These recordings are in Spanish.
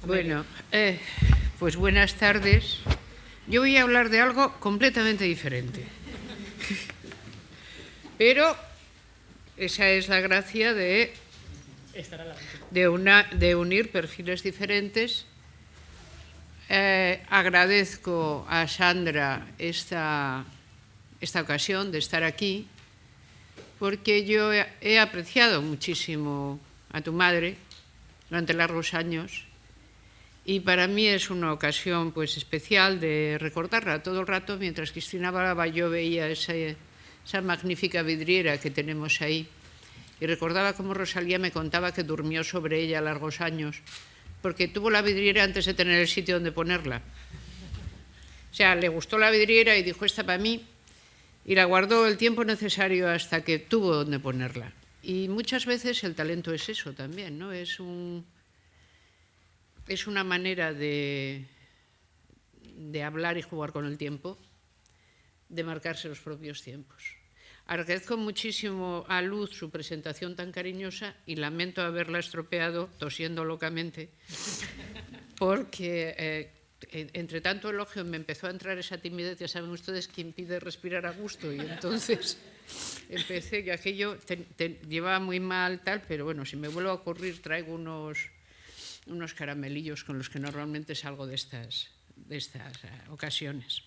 Bueno, pues buenas tardes. Yo voy a hablar de algo completamente diferente. Pero esa es la gracia de unir perfiles diferentes. Agradezco a Sandra esta ocasión de estar aquí, porque yo he apreciado muchísimo a tu madre durante largos años, y para mí es una ocasión pues especial de recordarla todo el rato. Mientras Cristina hablaba, yo veía esa magnífica vidriera que tenemos ahí y recordaba cómo Rosalía me contaba que durmió sobre ella largos años, porque tuvo la vidriera antes de tener el sitio donde ponerla. O sea, le gustó la vidriera y dijo, esta para mí, y la guardó el tiempo necesario hasta que tuvo donde ponerla. Y muchas veces el talento es eso también, ¿no? Es una manera de hablar y jugar con el tiempo, de marcarse los propios tiempos. Agradezco muchísimo a Luz su presentación tan cariñosa y lamento haberla estropeado tosiendo locamente, porque entre tanto elogio me empezó a entrar esa timidez. Ya saben ustedes que impide respirar a gusto, y entonces empecé, y aquello llevaba muy mal tal, pero bueno, si me vuelvo a ocurrir traigo unos caramelillos con los que normalmente salgo de estas ocasiones.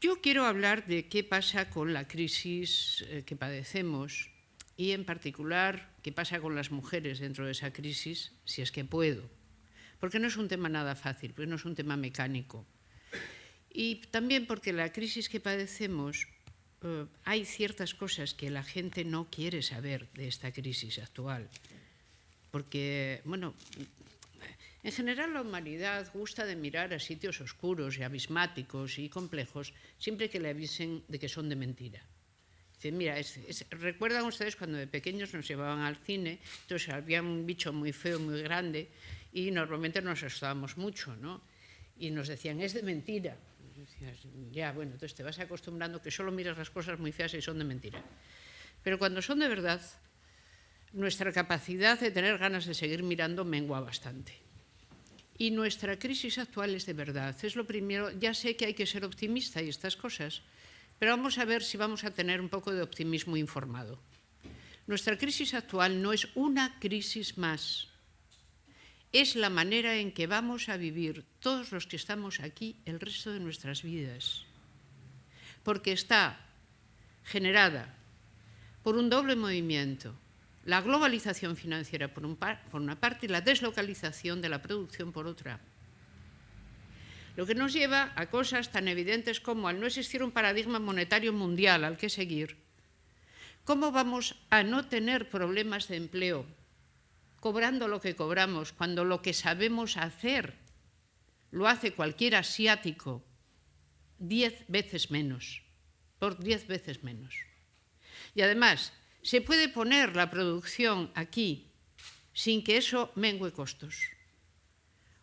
Yo quiero hablar de qué pasa con la crisis que padecemos y, en particular, qué pasa con las mujeres dentro de esa crisis, si es que puedo. Porque no es un tema nada fácil, porque no es un tema mecánico. Y también porque la crisis que padecemos, hay ciertas cosas que la gente no quiere saber de esta crisis actual. Porque, bueno, en general la humanidad gusta de mirar a sitios oscuros y abismáticos y complejos siempre que le avisen de que son de mentira. Dicen, mira, ¿recuerdan ustedes cuando de pequeños nos llevaban al cine? Entonces había un bicho muy feo, muy grande, y normalmente nos asustábamos mucho, ¿no? Y nos decían, es de mentira. Y decías, ya, bueno, entonces te vas acostumbrando que solo miras las cosas muy feas y son de mentira. Pero cuando son de verdad, nuestra capacidad de tener ganas de seguir mirando mengua bastante. Y nuestra crisis actual es de verdad. Es lo primero. Ya sé que hay que ser optimista y estas cosas, pero vamos a ver si vamos a tener un poco de optimismo informado. Nuestra crisis actual no es una crisis más. Es la manera en que vamos a vivir todos los que estamos aquí el resto de nuestras vidas. Porque está generada por un doble movimiento: la globalización financiera por una parte y la deslocalización de la producción por otra. Lo que nos lleva a cosas tan evidentes como, al no existir un paradigma monetario mundial al que seguir, ¿cómo vamos a no tener problemas de empleo cobrando lo que cobramos cuando lo que sabemos hacer lo hace cualquier asiático 10 veces menos, por 10 veces menos? Y además, se puede poner la producción aquí sin que eso mengue costos.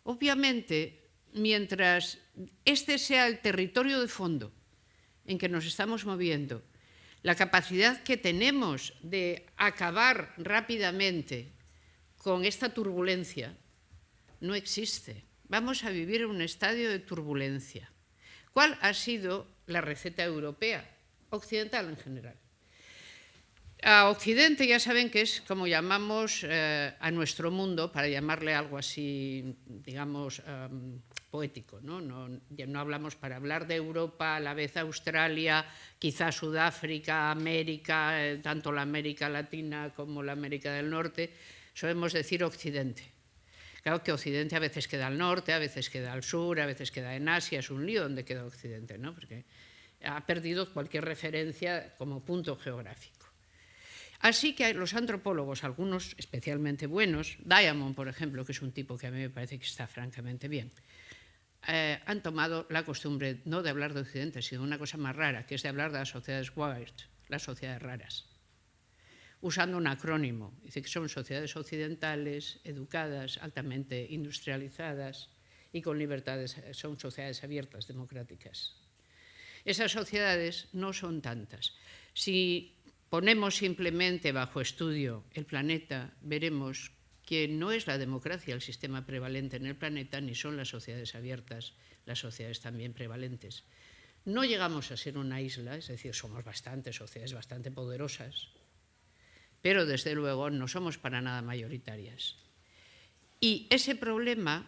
Obviamente, mientras este sea el territorio de fondo en que nos estamos moviendo, la capacidad que tenemos de acabar rápidamente con esta turbulencia no existe. Vamos a vivir en un estadio de turbulencia. ¿Cuál ha sido la receta europea, occidental en general? A Occidente ya saben que es como llamamos a nuestro mundo, para llamarle algo así, digamos, poético, ¿no? No hablamos, para hablar de Europa, a la vez Australia, quizá Sudáfrica, América, tanto la América Latina como la América del Norte, solemos decir Occidente. Claro que Occidente a veces queda al norte, a veces queda al sur, a veces queda en Asia. Es un lío donde queda Occidente, ¿no? Porque ha perdido cualquier referencia como punto geográfico. Así que los antropólogos, algunos especialmente buenos, Diamond, por ejemplo, que es un tipo que a mí me parece que está francamente bien, han tomado la costumbre no de hablar de Occidente, sino de una cosa más rara, que es de hablar de las sociedades wired, las sociedades raras, usando un acrónimo. Dice que son sociedades occidentales, educadas, altamente industrializadas y con libertades, son sociedades abiertas, democráticas. Esas sociedades no son tantas. Si ponemos simplemente bajo estudio el planeta, veremos que no es la democracia el sistema prevalente en el planeta, ni son las sociedades abiertas las sociedades también prevalentes. No llegamos a ser una isla, es decir, somos bastantes sociedades bastante poderosas, pero desde luego no somos para nada mayoritarias. Y ese problema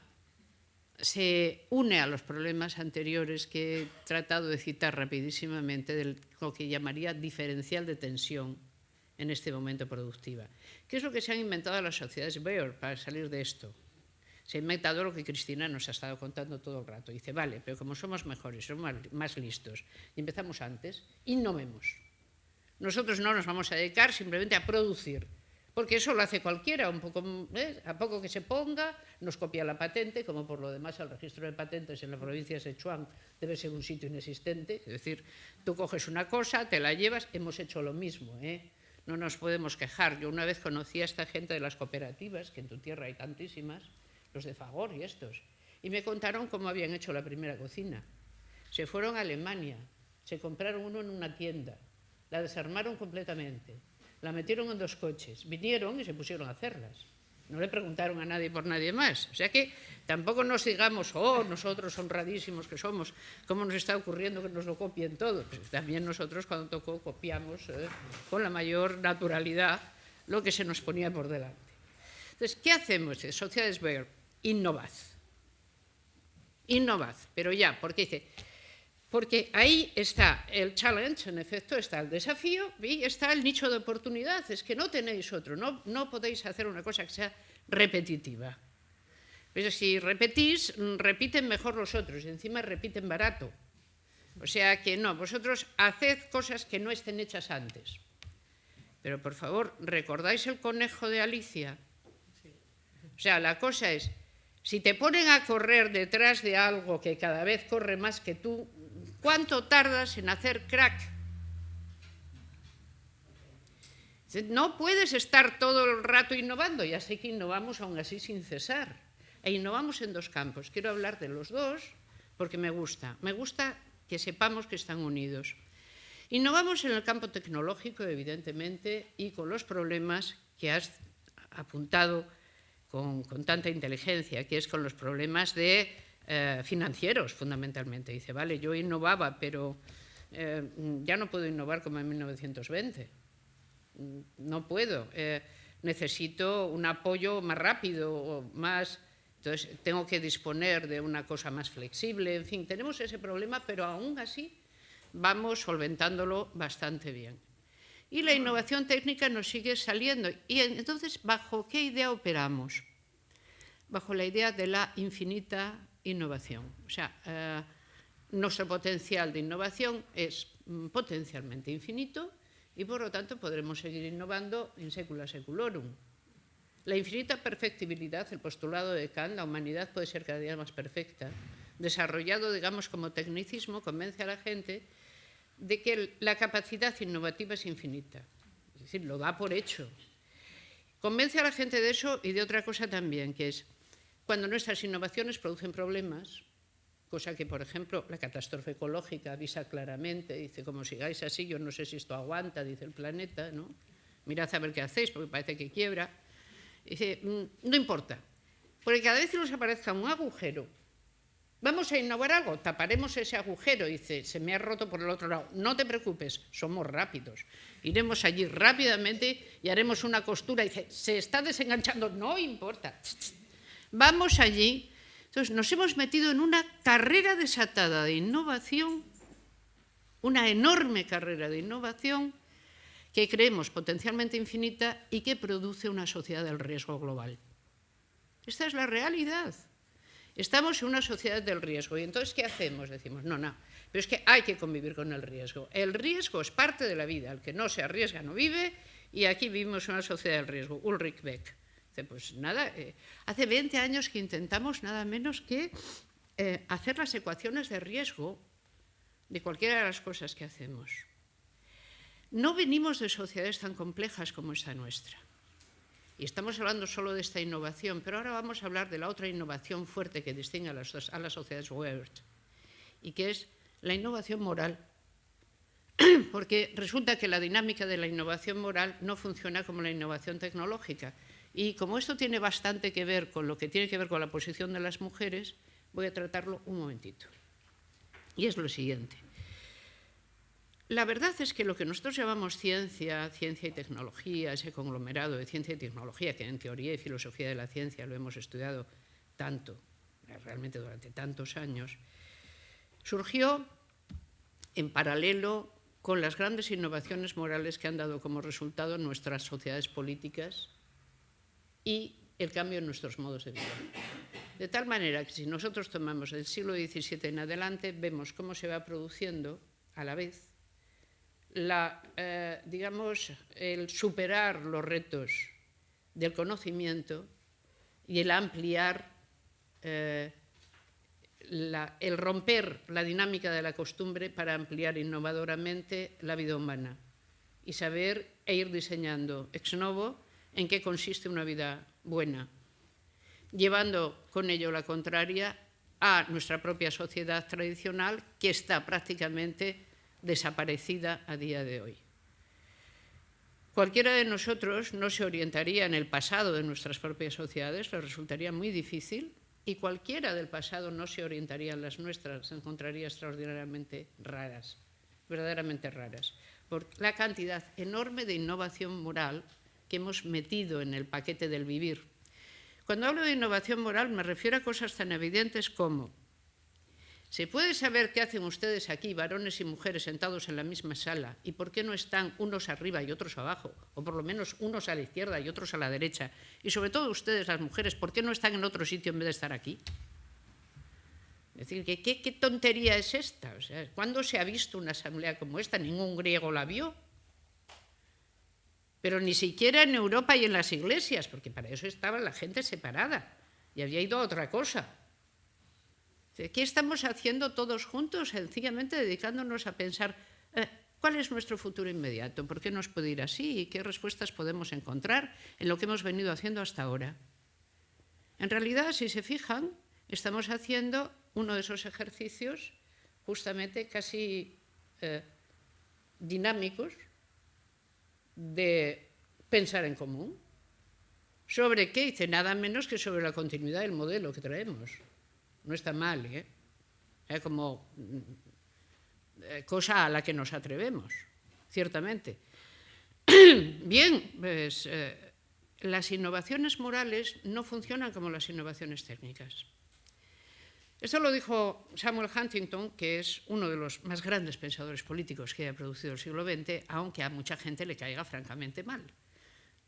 se une a los problemas anteriores que he tratado de citar rapidísimamente, de lo que llamaría diferencial de tensión en este momento productiva. ¿Qué es lo que se han inventado las sociedades Bayer para salir de esto? Se ha inventado lo que Cristina nos ha estado contando todo el rato. Dice, vale, pero como somos mejores, somos más listos y empezamos antes, innovemos. Nosotros no nos vamos a dedicar simplemente a producir, porque eso lo hace cualquiera, un poco, a poco que se ponga, nos copia la patente, como por lo demás el registro de patentes en la provincia de Sichuan debe ser un sitio inexistente, es decir, tú coges una cosa, te la llevas, hemos hecho lo mismo, no nos podemos quejar. Yo una vez conocí a esta gente de las cooperativas, que en tu tierra hay tantísimas, los de Fagor y estos, y me contaron cómo habían hecho la primera cocina. Se fueron a Alemania, se compraron uno en una tienda, la desarmaron completamente, la metieron en 2 coches, vinieron y se pusieron a hacerlas. No le preguntaron a nadie por nadie más. O sea que tampoco nos digamos, oh, nosotros honradísimos que somos, ¿cómo nos está ocurriendo que nos lo copien todo? Pues también nosotros cuando tocó copiamos con la mayor naturalidad lo que se nos ponía por delante. Entonces, ¿qué hacemos? Sociedades Bayer, innovad. Innovad, pero ya, porque dice, porque ahí está el challenge, en efecto, está el desafío y está el nicho de oportunidad. Es que no tenéis otro, no podéis hacer una cosa que sea repetitiva. Pero si repetís, repiten mejor los otros y encima repiten barato. O sea que no, vosotros haced cosas que no estén hechas antes. Pero por favor, ¿recordáis el conejo de Alicia? O sea, la cosa es, si te ponen a correr detrás de algo que cada vez corre más que tú, ¿cuánto tardas en hacer crack? No puedes estar todo el rato innovando, ya sé que innovamos aún así sin cesar. E innovamos en 2 campos. Quiero hablar de los 2 porque me gusta. Me gusta que sepamos que están unidos. Innovamos en el campo tecnológico, evidentemente, y con los problemas que has apuntado con tanta inteligencia, que es con los problemas financieros, fundamentalmente. Dice, vale, yo innovaba, pero ya no puedo innovar como en 1920. No puedo. Necesito un apoyo más rápido, más... Entonces, tengo que disponer de una cosa más flexible. En fin, tenemos ese problema, pero aún así vamos solventándolo bastante bien. Y la innovación técnica nos sigue saliendo. Y entonces, ¿bajo qué idea operamos? Bajo la idea de la infinita innovación. O sea, nuestro potencial de innovación es potencialmente infinito y, por lo tanto, podremos seguir innovando in secula seculorum. La infinita perfectibilidad, el postulado de Kant, la humanidad puede ser cada día más perfecta, desarrollado, digamos, como tecnicismo, convence a la gente de que la capacidad innovativa es infinita. Es decir, lo da por hecho. Convence a la gente de eso y de otra cosa también, que es cuando nuestras innovaciones producen problemas, cosa que, por ejemplo, la catástrofe ecológica avisa claramente, dice, como sigáis así, yo no sé si esto aguanta, dice el planeta, ¿no? Mirad a ver qué hacéis, porque parece que quiebra. Dice, no importa, porque cada vez que nos aparezca un agujero, vamos a innovar algo, taparemos ese agujero. Dice, se me ha roto por el otro lado. No te preocupes, somos rápidos. Iremos allí rápidamente y haremos una costura. Dice, se está desenganchando, no importa. Vamos allí. Entonces, nos hemos metido en una carrera desatada de innovación, una enorme carrera de innovación que creemos potencialmente infinita y que produce una sociedad del riesgo global. Esta es la realidad. Estamos en una sociedad del riesgo y entonces, ¿qué hacemos? Decimos, no, pero es que hay que convivir con el riesgo. El riesgo es parte de la vida, el que no se arriesga no vive y aquí vivimos una sociedad del riesgo. Ulrich Beck. Dice, pues nada, hace 20 años que intentamos nada menos que hacer las ecuaciones de riesgo de cualquiera de las cosas que hacemos. No venimos de sociedades tan complejas como esta nuestra. Y estamos hablando solo de esta innovación, pero ahora vamos a hablar de la otra innovación fuerte que distingue a las sociedades Wert, y que es la innovación moral. Porque resulta que la dinámica de la innovación moral no funciona como la innovación tecnológica. Y como esto tiene bastante que ver con lo que tiene que ver con la posición de las mujeres, voy a tratarlo un momentito. Y es lo siguiente. La verdad es que lo que nosotros llamamos ciencia, ciencia y tecnología, ese conglomerado de ciencia y tecnología, que en teoría y filosofía de la ciencia lo hemos estudiado tanto, realmente durante tantos años, surgió en paralelo con las grandes innovaciones morales que han dado como resultado nuestras sociedades políticas y el cambio en nuestros modos de vida. De tal manera que si nosotros tomamos del siglo XVII en adelante, vemos cómo se va produciendo a la vez digamos, el superar los retos del conocimiento y el ampliar, el romper la dinámica de la costumbre para ampliar innovadoramente la vida humana y saber e ir diseñando ex novo en qué consiste una vida buena, llevando con ello la contraria a nuestra propia sociedad tradicional, que está prácticamente desaparecida a día de hoy. Cualquiera de nosotros no se orientaría en el pasado de nuestras propias sociedades, le resultaría muy difícil, y cualquiera del pasado no se orientaría en las nuestras, se encontraría extraordinariamente raras, verdaderamente raras, por la cantidad enorme de innovación moral que hemos metido en el paquete del vivir. Cuando hablo de innovación moral me refiero a cosas tan evidentes como: ¿se puede saber qué hacen ustedes aquí, varones y mujeres, sentados en la misma sala? ¿Y por qué no están unos arriba y otros abajo? O por lo menos unos a la izquierda y otros a la derecha. Y sobre todo ustedes, las mujeres, ¿por qué no están en otro sitio en vez de estar aquí? Es decir, ¿qué tontería es esta? O sea, ¿cuándo se ha visto una asamblea como esta? Ningún griego la vio. Pero ni siquiera en Europa y en las iglesias, porque para eso estaba la gente separada y había ido a otra cosa. ¿Qué estamos haciendo todos juntos? Sencillamente dedicándonos a pensar cuál es nuestro futuro inmediato, por qué nos puede ir así y qué respuestas podemos encontrar en lo que hemos venido haciendo hasta ahora. En realidad, si se fijan, estamos haciendo uno de esos ejercicios justamente casi dinámicos de pensar en común. ¿Sobre qué? Dice, nada menos que sobre la continuidad del modelo que traemos. No está mal, como cosa a la que nos atrevemos, ciertamente. Bien, pues las innovaciones morales no funcionan como las innovaciones técnicas. Esto lo dijo Samuel Huntington, que es uno de los más grandes pensadores políticos que haya producido el siglo XX, aunque a mucha gente le caiga francamente mal.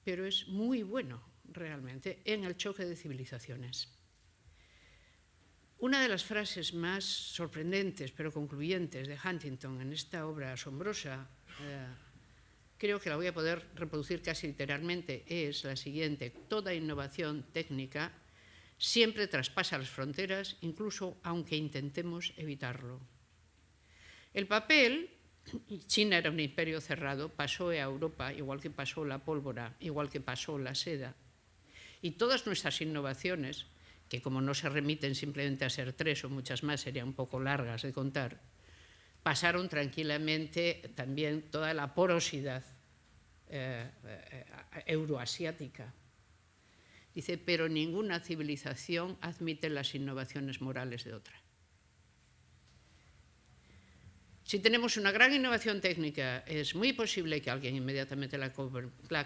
Pero es muy bueno, realmente, en el choque de civilizaciones. Una de las frases más sorprendentes, pero concluyentes, de Huntington en esta obra asombrosa, creo que la voy a poder reproducir casi literalmente, es la siguiente: toda innovación técnica siempre traspasa las fronteras, incluso aunque intentemos evitarlo. El papel, China era un imperio cerrado, pasó a Europa, igual que pasó la pólvora, igual que pasó la seda. Y todas nuestras innovaciones, que como no se remiten simplemente a ser 3 o muchas más, serían un poco largas de contar, pasaron tranquilamente también toda la porosidad euroasiática. Dice, pero ninguna civilización admite las innovaciones morales de otra. Si tenemos una gran innovación técnica, es muy posible que alguien inmediatamente la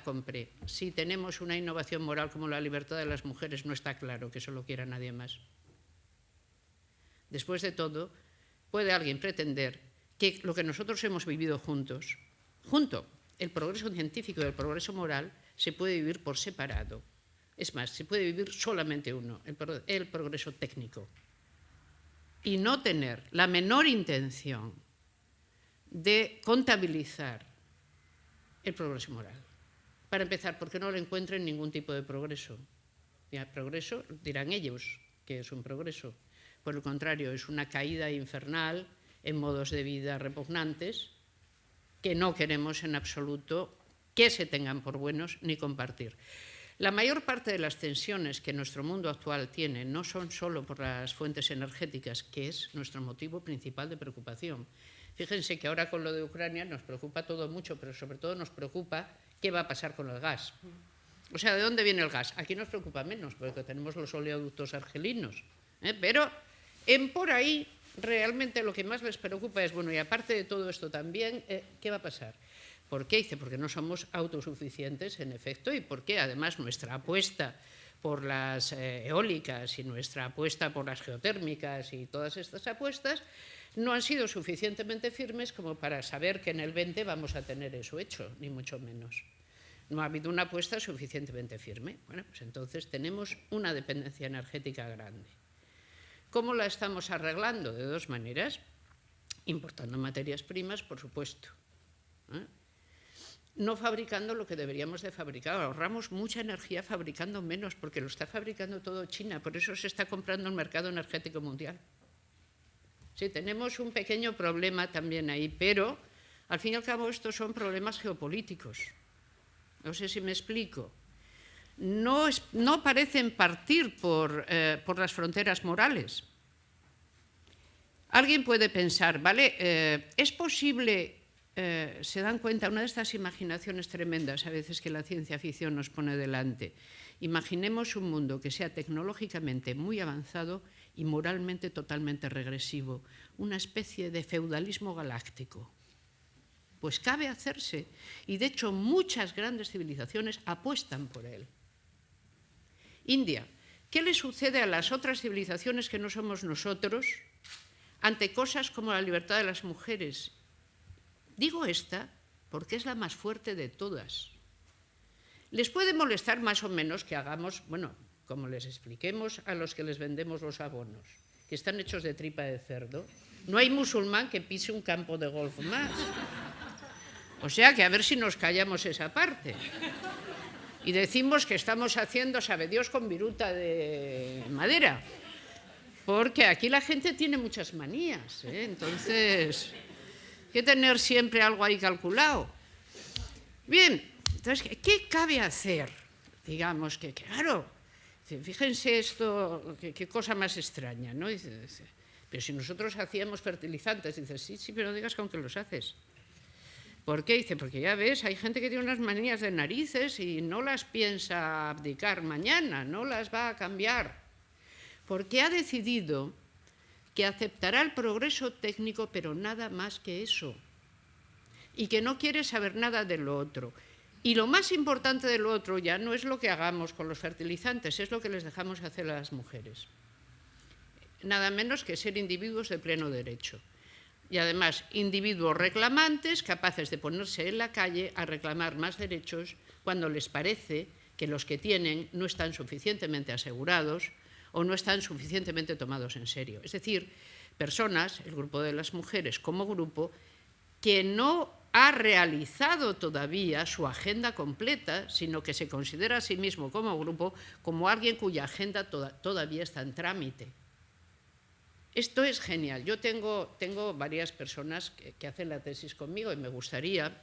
compre. Si tenemos una innovación moral como la libertad de las mujeres, no está claro que eso lo quiera nadie más. Después de todo, puede alguien pretender que lo que nosotros hemos vivido juntos, el progreso científico y el progreso moral, se puede vivir por separado. Es más, se puede vivir solamente uno, el progreso técnico. Y no tener la menor intención de contabilizar el progreso moral. Para empezar, porque no le encuentren ningún tipo de progreso. Progreso, dirán ellos, que es un progreso. Por el contrario, es una caída infernal en modos de vida repugnantes que no queremos en absoluto que se tengan por buenos ni compartir. La mayor parte de las tensiones que nuestro mundo actual tiene no son solo por las fuentes energéticas, que es nuestro motivo principal de preocupación. Fíjense que ahora con lo de Ucrania nos preocupa todo mucho, pero sobre todo nos preocupa qué va a pasar con el gas. O sea, ¿de dónde viene el gas? Aquí nos preocupa menos, porque tenemos los oleoductos argelinos. Pero por ahí realmente lo que más les preocupa es, bueno, y aparte de todo esto también, ¿qué va a pasar? ¿Por qué? Dice, porque no somos autosuficientes, en efecto, y porque además nuestra apuesta por las eólicas y nuestra apuesta por las geotérmicas y todas estas apuestas no han sido suficientemente firmes como para saber que en el 20 vamos a tener eso hecho, ni mucho menos. No ha habido una apuesta suficientemente firme. Bueno, pues entonces tenemos una dependencia energética grande. ¿Cómo la estamos arreglando? De dos maneras. Importando materias primas, por supuesto. No fabricando lo que deberíamos de fabricar. Ahorramos mucha energía fabricando menos, porque lo está fabricando todo China. Por eso se está comprando el mercado energético mundial. Sí, tenemos un pequeño problema también ahí, pero al fin y al cabo estos son problemas geopolíticos. No sé si me explico. No parecen partir por las fronteras morales. Alguien puede pensar, ¿vale? Es posible, se dan cuenta, una de estas imaginaciones tremendas a veces que la ciencia ficción nos pone delante. Imaginemos un mundo que sea tecnológicamente muy avanzado y moralmente totalmente regresivo, una especie de feudalismo galáctico. Pues cabe hacerse, y de hecho muchas grandes civilizaciones apuestan por él. India, ¿qué le sucede a las otras civilizaciones que no somos nosotros ante cosas como la libertad de las mujeres? Digo esta porque es la más fuerte de todas. Les puede molestar más o menos que hagamos, bueno, como les expliquemos a los que les vendemos los abonos, que están hechos de tripa de cerdo. No hay musulmán que pise un campo de golf más. O sea que a ver si nos callamos esa parte. Y decimos que estamos haciendo, sabe Dios, con viruta de madera. Porque aquí la gente tiene muchas manías, entonces hay que tener siempre algo ahí calculado. Bien, entonces, ¿qué cabe hacer? Digamos que, claro, fíjense esto, qué cosa más extraña, ¿no? Dice, pero si nosotros hacíamos fertilizantes, dices, sí, pero no digas con qué los haces. ¿Por qué? Dice, porque ya ves, hay gente que tiene unas manías de narices y no las piensa abdicar mañana, no las va a cambiar. Porque ha decidido que aceptará el progreso técnico, pero nada más que eso. Y que no quiere saber nada de lo otro. Y lo más importante de lo otro ya no es lo que hagamos con los fertilizantes, es lo que les dejamos hacer a las mujeres. Nada menos que ser individuos de pleno derecho. Y además, individuos reclamantes capaces de ponerse en la calle a reclamar más derechos cuando les parece que los que tienen no están suficientemente asegurados o no están suficientemente tomados en serio. Es decir, personas, el grupo de las mujeres como grupo, que no ha realizado todavía su agenda completa, sino que se considera a sí mismo como grupo como alguien cuya agenda todavía está en trámite. Esto es genial. Yo tengo varias personas que hacen la tesis conmigo y me gustaría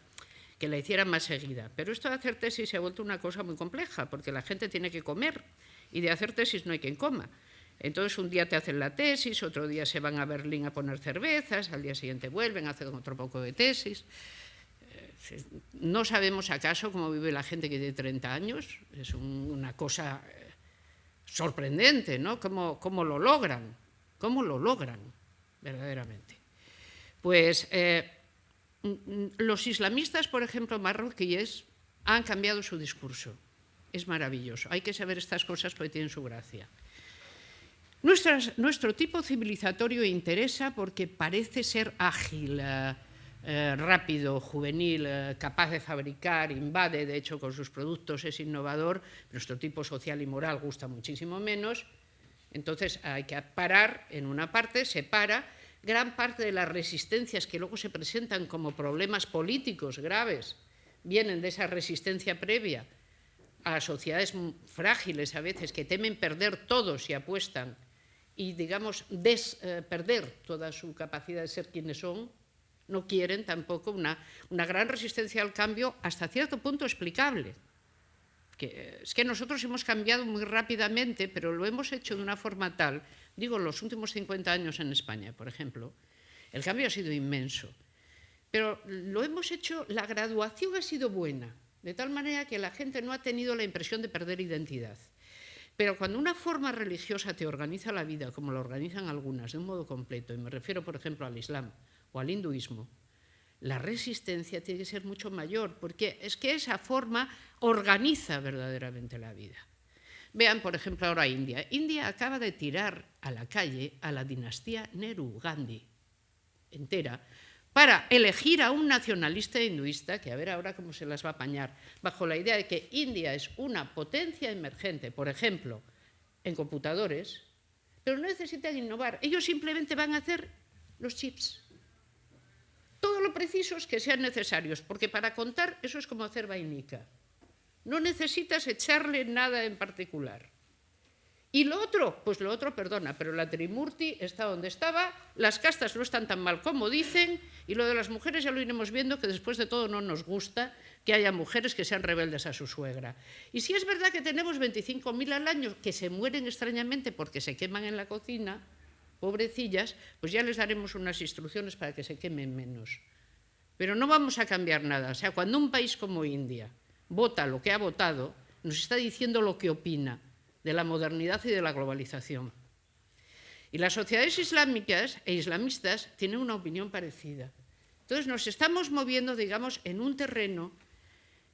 que la hicieran más seguida. Pero esto de hacer tesis se ha vuelto una cosa muy compleja, porque la gente tiene que comer y de hacer tesis no hay quien coma. Entonces un día te hacen la tesis, otro día se van a Berlín a poner cervezas, al día siguiente vuelven, hacen otro poco de tesis. No sabemos acaso cómo vive la gente que tiene 30 años, es una cosa sorprendente, ¿no? ¿Cómo lo logran? ¿Cómo lo logran verdaderamente? Pues los islamistas, por ejemplo, marroquíes, han cambiado su discurso. Es maravilloso. Hay que saber estas cosas porque tienen su gracia. Nuestro tipo civilizatorio interesa porque parece ser ágil, rápido, juvenil, capaz de fabricar, invade, de hecho, con sus productos es innovador. Nuestro tipo social y moral gusta muchísimo menos. Entonces hay que parar, en una parte se para, gran parte de las resistencias que luego se presentan como problemas políticos graves vienen de esa resistencia previa a sociedades frágiles a veces que temen perder todo si apuestan y, digamos, perder toda su capacidad de ser quienes son. No quieren tampoco una gran resistencia al cambio hasta cierto punto explicable. Es que nosotros hemos cambiado muy rápidamente, pero lo hemos hecho de una forma tal, digo, los últimos 50 años en España, por ejemplo, el cambio ha sido inmenso, pero lo hemos hecho, la graduación ha sido buena, de tal manera que la gente no ha tenido la impresión de perder identidad. Pero cuando una forma religiosa te organiza la vida, como lo organizan algunas, de un modo completo, y me refiero, por ejemplo, al Islam o al hinduismo, la resistencia tiene que ser mucho mayor, porque es que esa forma organiza verdaderamente la vida. Vean, por ejemplo, ahora India. India acaba de tirar a la calle a la dinastía Nehru-Gandhi entera, para elegir a un nacionalista hinduista, que a ver ahora cómo se las va a apañar, bajo la idea de que India es una potencia emergente, por ejemplo, en computadores, pero no necesitan innovar. Ellos simplemente van a hacer los chips. Todo lo precisos que sean necesarios, porque para contar eso es como hacer vainica. No necesitas echarle nada en particular. Y lo otro, pues lo otro, perdona, pero la Trimurti está donde estaba, las castas no están tan mal como dicen, y lo de las mujeres ya lo iremos viendo, que después de todo no nos gusta que haya mujeres que sean rebeldes a su suegra. Y si es verdad que tenemos 25.000 al año que se mueren extrañamente porque se queman en la cocina, pobrecillas, pues ya les daremos unas instrucciones para que se quemen menos. Pero no vamos a cambiar nada. O sea, cuando un país como India vota lo que ha votado, nos está diciendo lo que opina de la modernidad y de la globalización. Y las sociedades islámicas e islamistas tienen una opinión parecida. Entonces nos estamos moviendo, digamos, en un terreno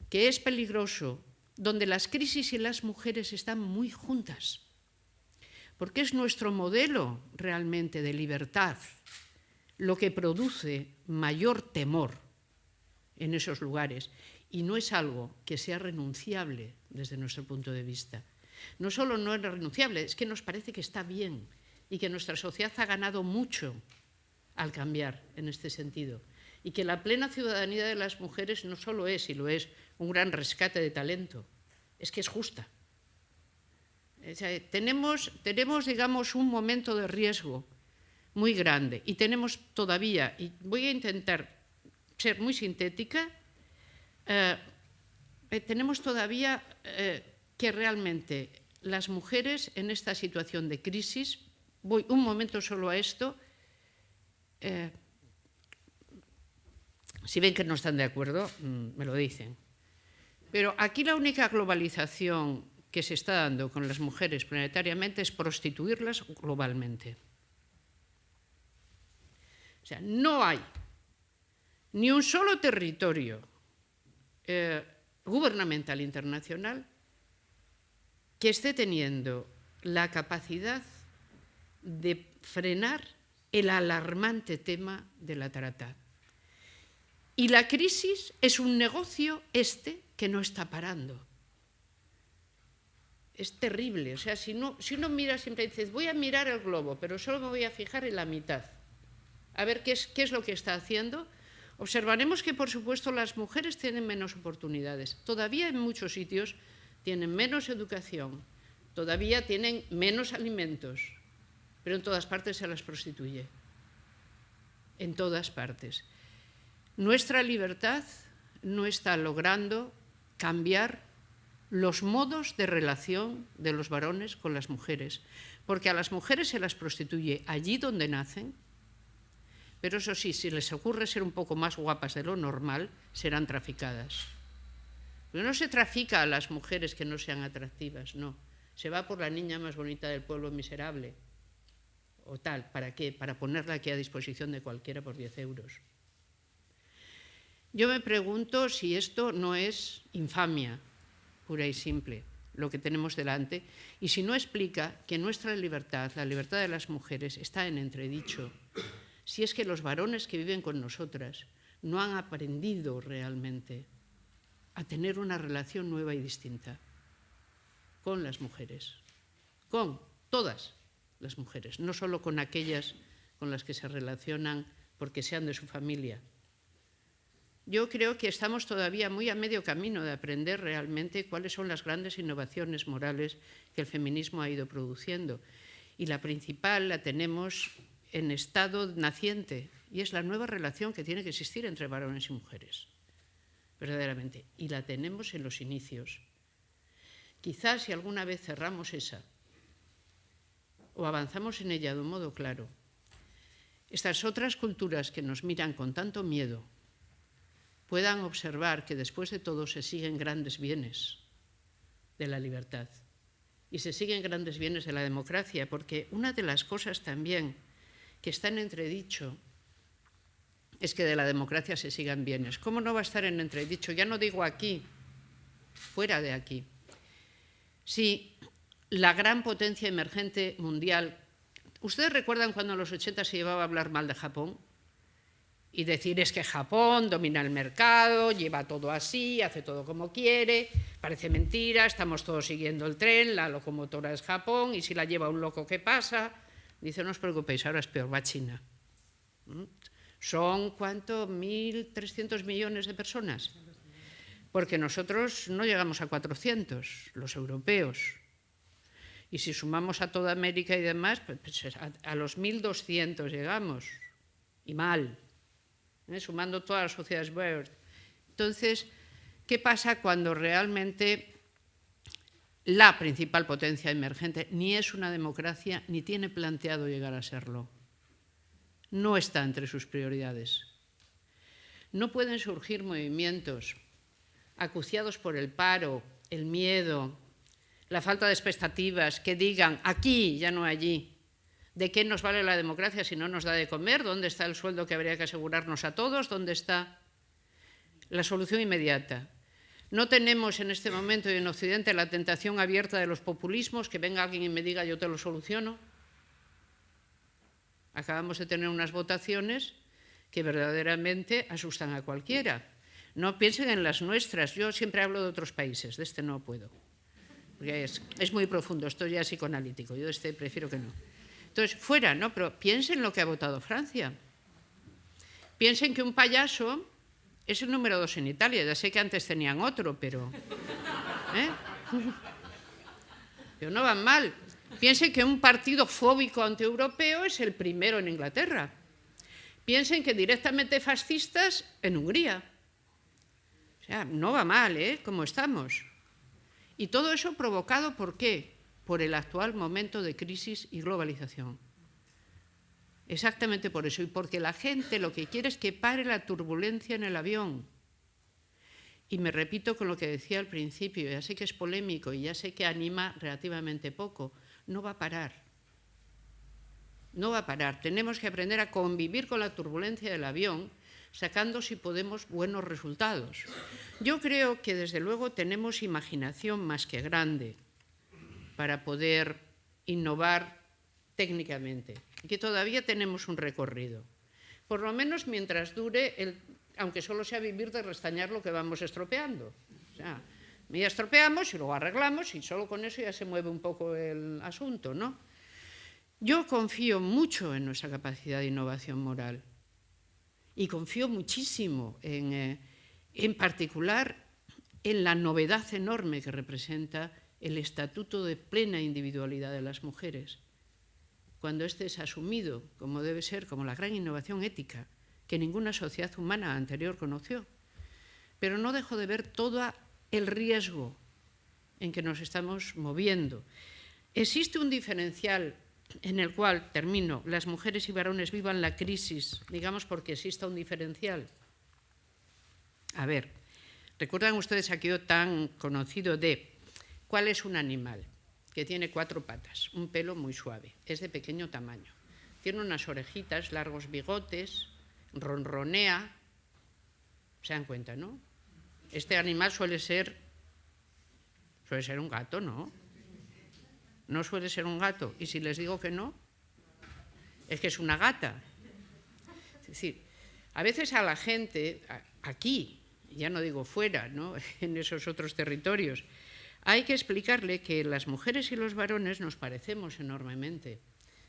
que es peligroso, donde las crisis y las mujeres están muy juntas, porque es nuestro modelo realmente de libertad lo que produce mayor temor en esos lugares, y no es algo que sea renunciable desde nuestro punto de vista. No solo no es renunciable, es que nos parece que está bien y que nuestra sociedad ha ganado mucho al cambiar en este sentido, y que la plena ciudadanía de las mujeres no solo es, y lo es, un gran rescate de talento, es que es justa. O sea, tenemos, digamos, un momento de riesgo muy grande, y tenemos todavía, y voy a intentar ser muy sintética, tenemos todavía que realmente las mujeres en esta situación de crisis, voy un momento solo a esto, si ven que no están de acuerdo, me lo dicen. Pero aquí la única globalización que se está dando con las mujeres planetariamente es prostituirlas globalmente. O sea, no hay ni un solo territorio gubernamental internacional que esté teniendo la capacidad de frenar el alarmante tema de la trata. Y la crisis es un negocio que no está parando. Es terrible. O sea, si uno mira, siempre dices, voy a mirar el globo, pero solo me voy a fijar en la mitad. A ver qué es lo que está haciendo. Observaremos que, por supuesto, las mujeres tienen menos oportunidades. Todavía en muchos sitios tienen menos educación, todavía tienen menos alimentos, pero en todas partes se las prostituye. En todas partes. Nuestra libertad no está logrando cambiar los modos de relación de los varones con las mujeres, porque a las mujeres se las prostituye allí donde nacen, pero eso sí, si les ocurre ser un poco más guapas de lo normal, serán traficadas. Pero no se trafica a las mujeres que no sean atractivas, no. Se va por la niña más bonita del pueblo miserable, o tal. ¿Para qué? Para ponerla aquí a disposición de cualquiera por 10 euros. Yo me pregunto si esto no es infamia pura y simple, lo que tenemos delante, y si no explica que nuestra libertad, la libertad de las mujeres, está en entredicho, si es que los varones que viven con nosotras no han aprendido realmente a tener una relación nueva y distinta con las mujeres, con todas las mujeres, no solo con aquellas con las que se relacionan porque sean de su familia. Yo creo que estamos todavía muy a medio camino de aprender realmente cuáles son las grandes innovaciones morales que el feminismo ha ido produciendo. Y la principal la tenemos en estado naciente, y es la nueva relación que tiene que existir entre varones y mujeres, verdaderamente. Y la tenemos en los inicios. Quizás si alguna vez cerramos esa, o avanzamos en ella de un modo claro, estas otras culturas que nos miran con tanto miedo, puedan observar que después de todo se siguen grandes bienes de la libertad y se siguen grandes bienes de la democracia, porque una de las cosas también que está en entredicho es que de la democracia se sigan bienes. ¿Cómo no va a estar en entredicho? Ya no digo aquí, fuera de aquí. Si la gran potencia emergente mundial... ¿Ustedes recuerdan cuando en los 80 se llevaba a hablar mal de Japón? Y decir es que Japón domina el mercado, lleva todo así, hace todo como quiere, parece mentira, estamos todos siguiendo el tren, la locomotora es Japón y si la lleva un loco, ¿qué pasa? Dice, no os preocupéis, ahora es peor, va China. ¿Son cuánto? 1.300 millones de personas. Porque nosotros no llegamos a 400, los europeos. Y si sumamos a toda América y demás, pues a los 1.200 llegamos. Y mal. Sumando todas las sociedades verdes. Entonces, ¿qué pasa cuando realmente la principal potencia emergente ni es una democracia ni tiene planteado llegar a serlo? No está entre sus prioridades. No pueden surgir movimientos acuciados por el paro, el miedo, la falta de expectativas, que digan aquí, ya no allí. ¿De qué nos vale la democracia si no nos da de comer? ¿Dónde está el sueldo que habría que asegurarnos a todos? ¿Dónde está la solución inmediata? No tenemos en este momento y en Occidente la tentación abierta de los populismos, que venga alguien y me diga yo te lo soluciono. Acabamos de tener unas votaciones que verdaderamente asustan a cualquiera. No piensen en las nuestras, yo siempre hablo de otros países, de este no puedo, porque es muy profundo, esto ya es psicoanalítico, yo de este prefiero que no. Entonces, fuera, ¿no? Pero piensen lo que ha votado Francia. Piensen que un payaso es el número 2 en Italia. Ya sé que antes tenían otro, pero pero no van mal. Piensen que un partido fóbico antieuropeo es el primero en Inglaterra. Piensen que directamente fascistas en Hungría. O sea, no va mal, como estamos. Y todo eso provocado, ¿por qué? Por el actual momento de crisis y globalización. Exactamente por eso, y porque la gente lo que quiere es que pare la turbulencia en el avión. Y me repito con lo que decía al principio, ya sé que es polémico y ya sé que anima relativamente poco, no va a parar. No va a parar. Tenemos que aprender a convivir con la turbulencia del avión, sacando, si podemos, buenos resultados. Yo creo que, desde luego, tenemos imaginación más que grande para poder innovar técnicamente, y que todavía tenemos un recorrido. Por lo menos mientras dure, aunque solo sea vivir de restañar lo que vamos estropeando. O sea, ya estropeamos y luego arreglamos y solo con eso ya se mueve un poco el asunto, ¿no? Yo confío mucho en nuestra capacidad de innovación moral y confío muchísimo en particular en la novedad enorme que representa el estatuto de plena individualidad de las mujeres, cuando este es asumido como debe ser, como la gran innovación ética que ninguna sociedad humana anterior conoció. Pero no dejo de ver todo el riesgo en que nos estamos moviendo. Existe un diferencial en el cual, termino, las mujeres y varones vivan la crisis, digamos porque exista un diferencial. A ver, ¿recuerdan ustedes aquello tan conocido de cuál es un animal? Que tiene 4 patas, un pelo muy suave, es de pequeño tamaño, tiene unas orejitas, largos bigotes, ronronea. ¿Se dan cuenta, no? Este animal suele ser un gato, ¿no? No suele ser un gato. Y si les digo que no, es que es una gata. Es decir, a veces a la gente, aquí, ya no digo fuera, ¿no? En esos otros territorios, hay que explicarle que las mujeres y los varones nos parecemos enormemente.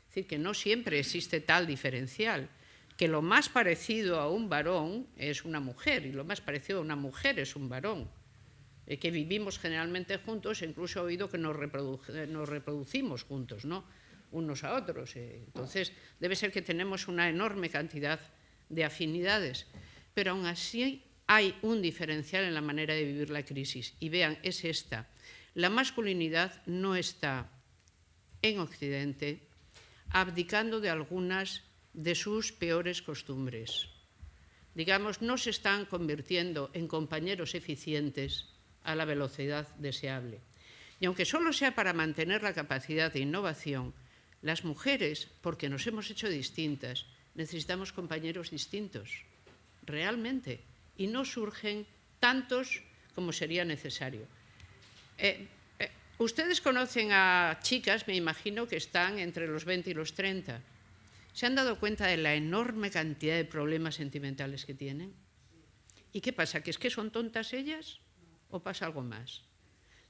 Es decir, que no siempre existe tal diferencial, que lo más parecido a un varón es una mujer y lo más parecido a una mujer es un varón, que vivimos generalmente juntos, incluso he oído que nos reproducimos juntos, ¿no? Unos a otros. Entonces, debe ser que tenemos una enorme cantidad de afinidades, pero aún así hay un diferencial en la manera de vivir la crisis. Y vean, es esta. La masculinidad no está en Occidente abdicando de algunas de sus peores costumbres. digamos, no se están convirtiendo en compañeros eficientes a la velocidad deseable. Y aunque solo sea para mantener la capacidad de innovación, las mujeres, porque nos hemos hecho distintas, necesitamos compañeros distintos, realmente, y no surgen tantos como sería necesario. Ustedes conocen a chicas, me imagino, que están entre los 20 y los 30. ¿Se han dado cuenta de la enorme cantidad de problemas sentimentales que tienen? ¿Y qué pasa? ¿Que es que son tontas ellas? ¿O pasa algo más?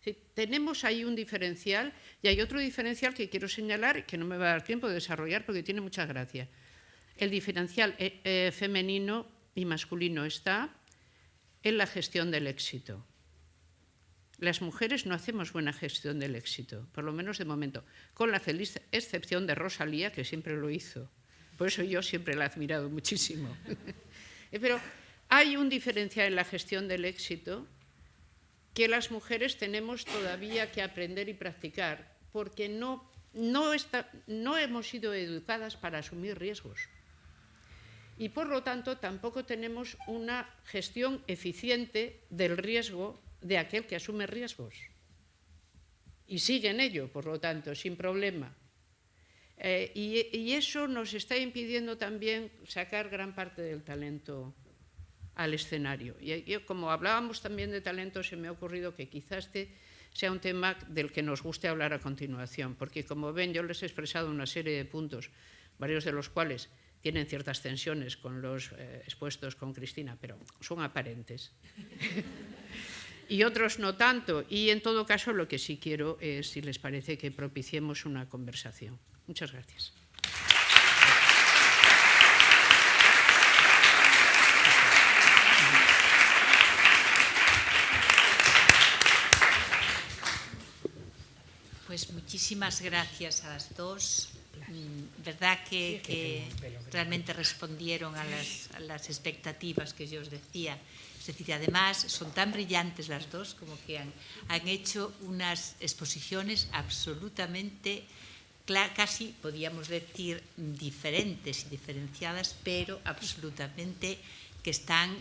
Sí, tenemos ahí un diferencial, y hay otro diferencial que quiero señalar, que no me va a dar tiempo de desarrollar porque tiene mucha gracia. El diferencial femenino y masculino está en la gestión del éxito. Las mujeres no hacemos buena gestión del éxito, por lo menos de momento, con la feliz excepción de Rosalía, que siempre lo hizo. Por eso yo siempre la he admirado muchísimo. Pero hay un diferencial en la gestión del éxito que las mujeres tenemos todavía que aprender y practicar, porque no hemos sido educadas para asumir riesgos. Y por lo tanto tampoco tenemos una gestión eficiente del riesgo de aquel que asume riesgos. Y sigue en ello, por lo tanto, sin problema. Y eso nos está impidiendo también sacar gran parte del talento al escenario. Y como hablábamos también de talento, se me ha ocurrido que quizás este sea un tema del que nos guste hablar a continuación, porque como ven yo les he expresado una serie de puntos, varios de los cuales tienen ciertas tensiones con los expuestos con Cristina, pero son aparentes. Y otros no tanto. Y en todo caso lo que sí quiero es, si les parece, que propiciemos una conversación. Muchas gracias. Pues muchísimas gracias a las dos. Verdad que realmente respondieron a las expectativas que yo os decía. Es decir, además son tan brillantes las dos como que han hecho unas exposiciones absolutamente, casi podríamos decir, diferentes y diferenciadas, pero absolutamente que están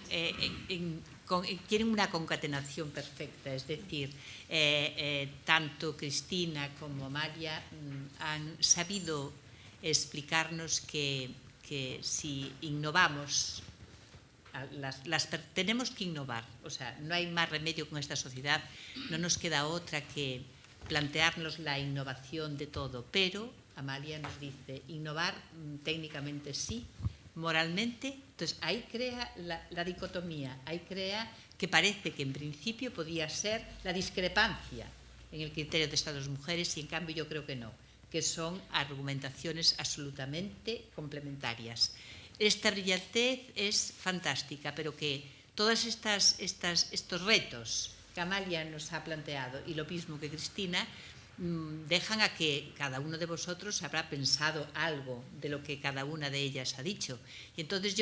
tienen una concatenación perfecta. Es decir, tanto Cristina como Amalia han sabido explicarnos que si innovamos, tenemos que innovar, o sea, no hay más remedio con esta sociedad, no nos queda otra que plantearnos la innovación de todo, pero Amalia nos dice, innovar técnicamente sí, moralmente, entonces ahí crea la dicotomía, ahí crea que parece que en principio podía ser la discrepancia en el criterio de estas dos mujeres y en cambio yo creo que no, que son argumentaciones absolutamente complementarias. Esta brillantez es fantástica, pero que todos estos retos que Amalia nos ha planteado y lo mismo que Cristina dejan a que cada uno de vosotros habrá pensado algo de lo que cada una de ellas ha dicho. Y entonces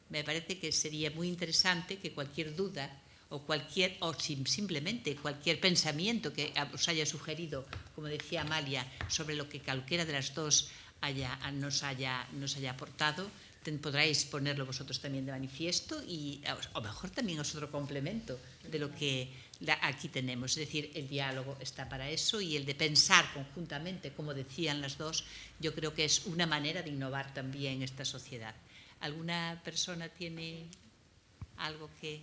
me parece que sería muy interesante que cualquier duda o simplemente cualquier pensamiento que os haya sugerido, como decía Amalia, sobre lo que cualquiera de las dos nos haya aportado, podráis ponerlo vosotros también de manifiesto y a lo mejor también es otro complemento de lo que aquí tenemos. Es decir, el diálogo está para eso y el de pensar conjuntamente, como decían las dos, yo creo que es una manera de innovar también esta sociedad. ¿Alguna persona tiene algo que...?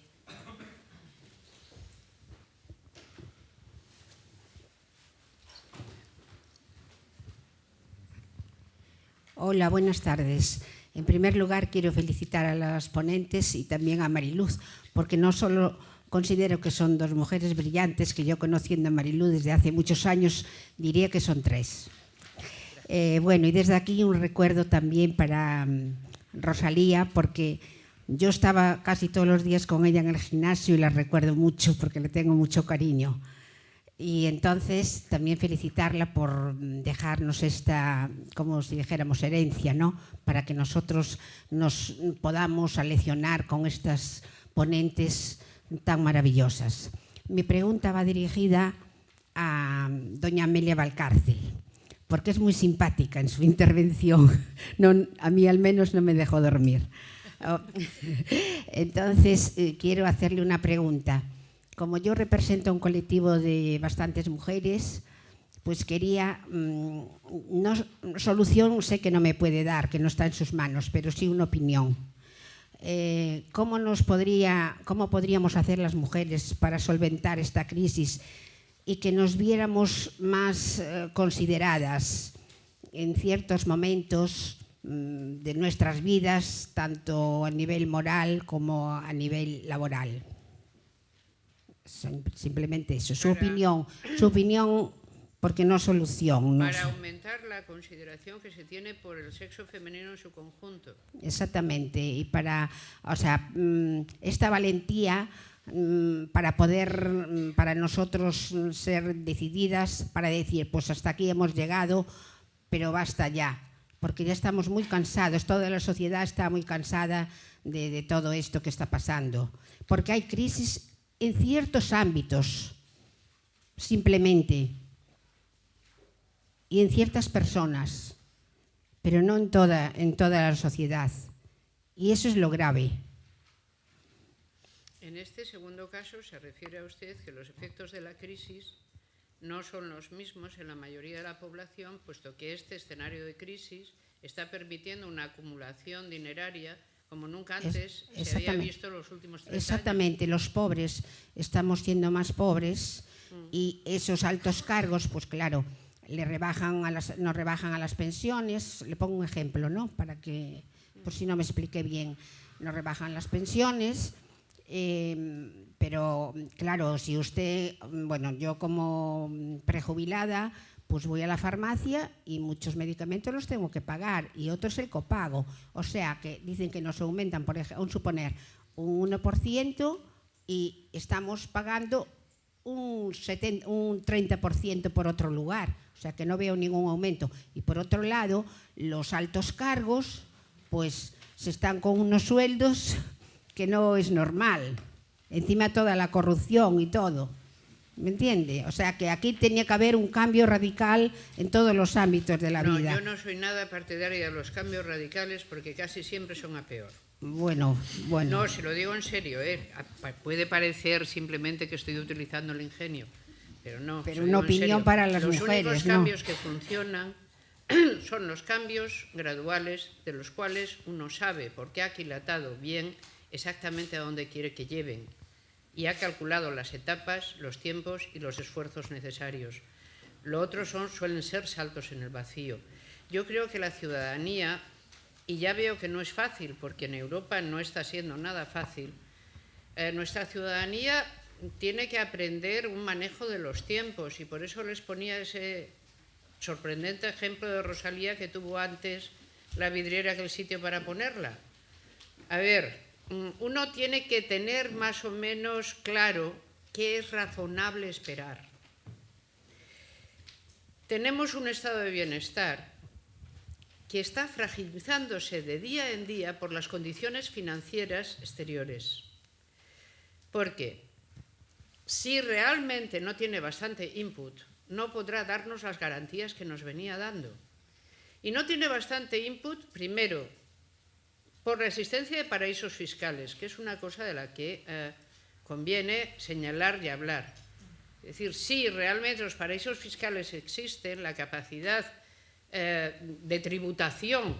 Hola, buenas tardes. En primer lugar, quiero felicitar a las ponentes y también a Mariluz, porque no solo considero que son dos mujeres brillantes, que yo conociendo a Mariluz desde hace muchos años diría que son tres. Bueno, y desde aquí un recuerdo también para Rosalía, porque yo estaba casi todos los días con ella en el gimnasio y la recuerdo mucho porque le tengo mucho cariño. Y entonces también felicitarla por dejarnos esta, como si dijéramos, herencia, ¿no? Para que nosotros nos podamos aleccionar con estas ponentes tan maravillosas. Mi pregunta va dirigida a doña Amelia Valcárcel, porque es muy simpática en su intervención. No, a mí al menos no me dejó dormir. Entonces, quiero hacerle una pregunta. Como yo represento a un colectivo de bastantes mujeres, pues quería, solución sé que no me puede dar, que no está en sus manos, pero sí una opinión. ¿Cómo podríamos hacer las mujeres para solventar esta crisis y que nos viéramos más consideradas en ciertos momentos de nuestras vidas, tanto a nivel moral como a nivel laboral? Simplemente eso, su opinión, porque no solución. Para aumentar la consideración que se tiene por el sexo femenino en su conjunto. Exactamente, y para, o sea, esta valentía para nosotros ser decididas, para decir, pues hasta aquí hemos llegado, pero basta ya, porque ya estamos muy cansados, toda la sociedad está muy cansada de todo esto que está pasando, porque hay crisis en ciertos ámbitos, simplemente, y en ciertas personas, pero no en toda la sociedad. Y eso es lo grave. En este segundo caso se refiere a usted que los efectos de la crisis no son los mismos en la mayoría de la población, puesto que este escenario de crisis está permitiendo una acumulación dineraria como nunca antes se había visto en los últimos 30 años. Exactamente, los pobres estamos siendo más pobres y esos altos cargos, pues claro, nos rebajan a las pensiones. Le pongo un ejemplo, ¿no? Para que, por si no me expliqué bien, nos rebajan las pensiones, pero claro, si usted, bueno, yo como prejubilada, pues voy a la farmacia y muchos medicamentos los tengo que pagar y otros el copago. O sea, que dicen que nos aumentan, por ejemplo, suponer, un 1% y estamos pagando un 30% por otro lugar. O sea, que no veo ningún aumento. Y por otro lado, los altos cargos, pues se están con unos sueldos que no es normal. Encima toda la corrupción y todo. ¿Me entiende? O sea, que aquí tenía que haber un cambio radical en todos los ámbitos de la vida. Yo no soy nada partidaria de los cambios radicales porque casi siempre son a peor. Bueno. No, se lo digo en serio, puede parecer simplemente que estoy utilizando el ingenio, pero no. Pero una opinión para las mujeres, ¿no? Los únicos cambios que funcionan son los cambios graduales, de los cuales uno sabe, porque ha aquilatado bien exactamente a dónde quiere que lleven y ha calculado las etapas, los tiempos y los esfuerzos necesarios. Lo otro suelen ser saltos en el vacío. Yo creo que la ciudadanía, y ya veo que no es fácil, porque en Europa no está siendo nada fácil, nuestra ciudadanía tiene que aprender un manejo de los tiempos, y por eso les ponía ese sorprendente ejemplo de Rosalía que tuvo antes la vidriera que el sitio para ponerla. A ver, uno tiene que tener más o menos claro qué es razonable esperar. Tenemos un estado de bienestar que está fragilizándose de día en día por las condiciones financieras exteriores. Porque si realmente no tiene bastante input, no podrá darnos las garantías que nos venía dando. Y no tiene bastante input, primero, por la existencia de paraísos fiscales, que es una cosa de la que conviene señalar y hablar. Es decir, si realmente los paraísos fiscales existen, la capacidad de tributación,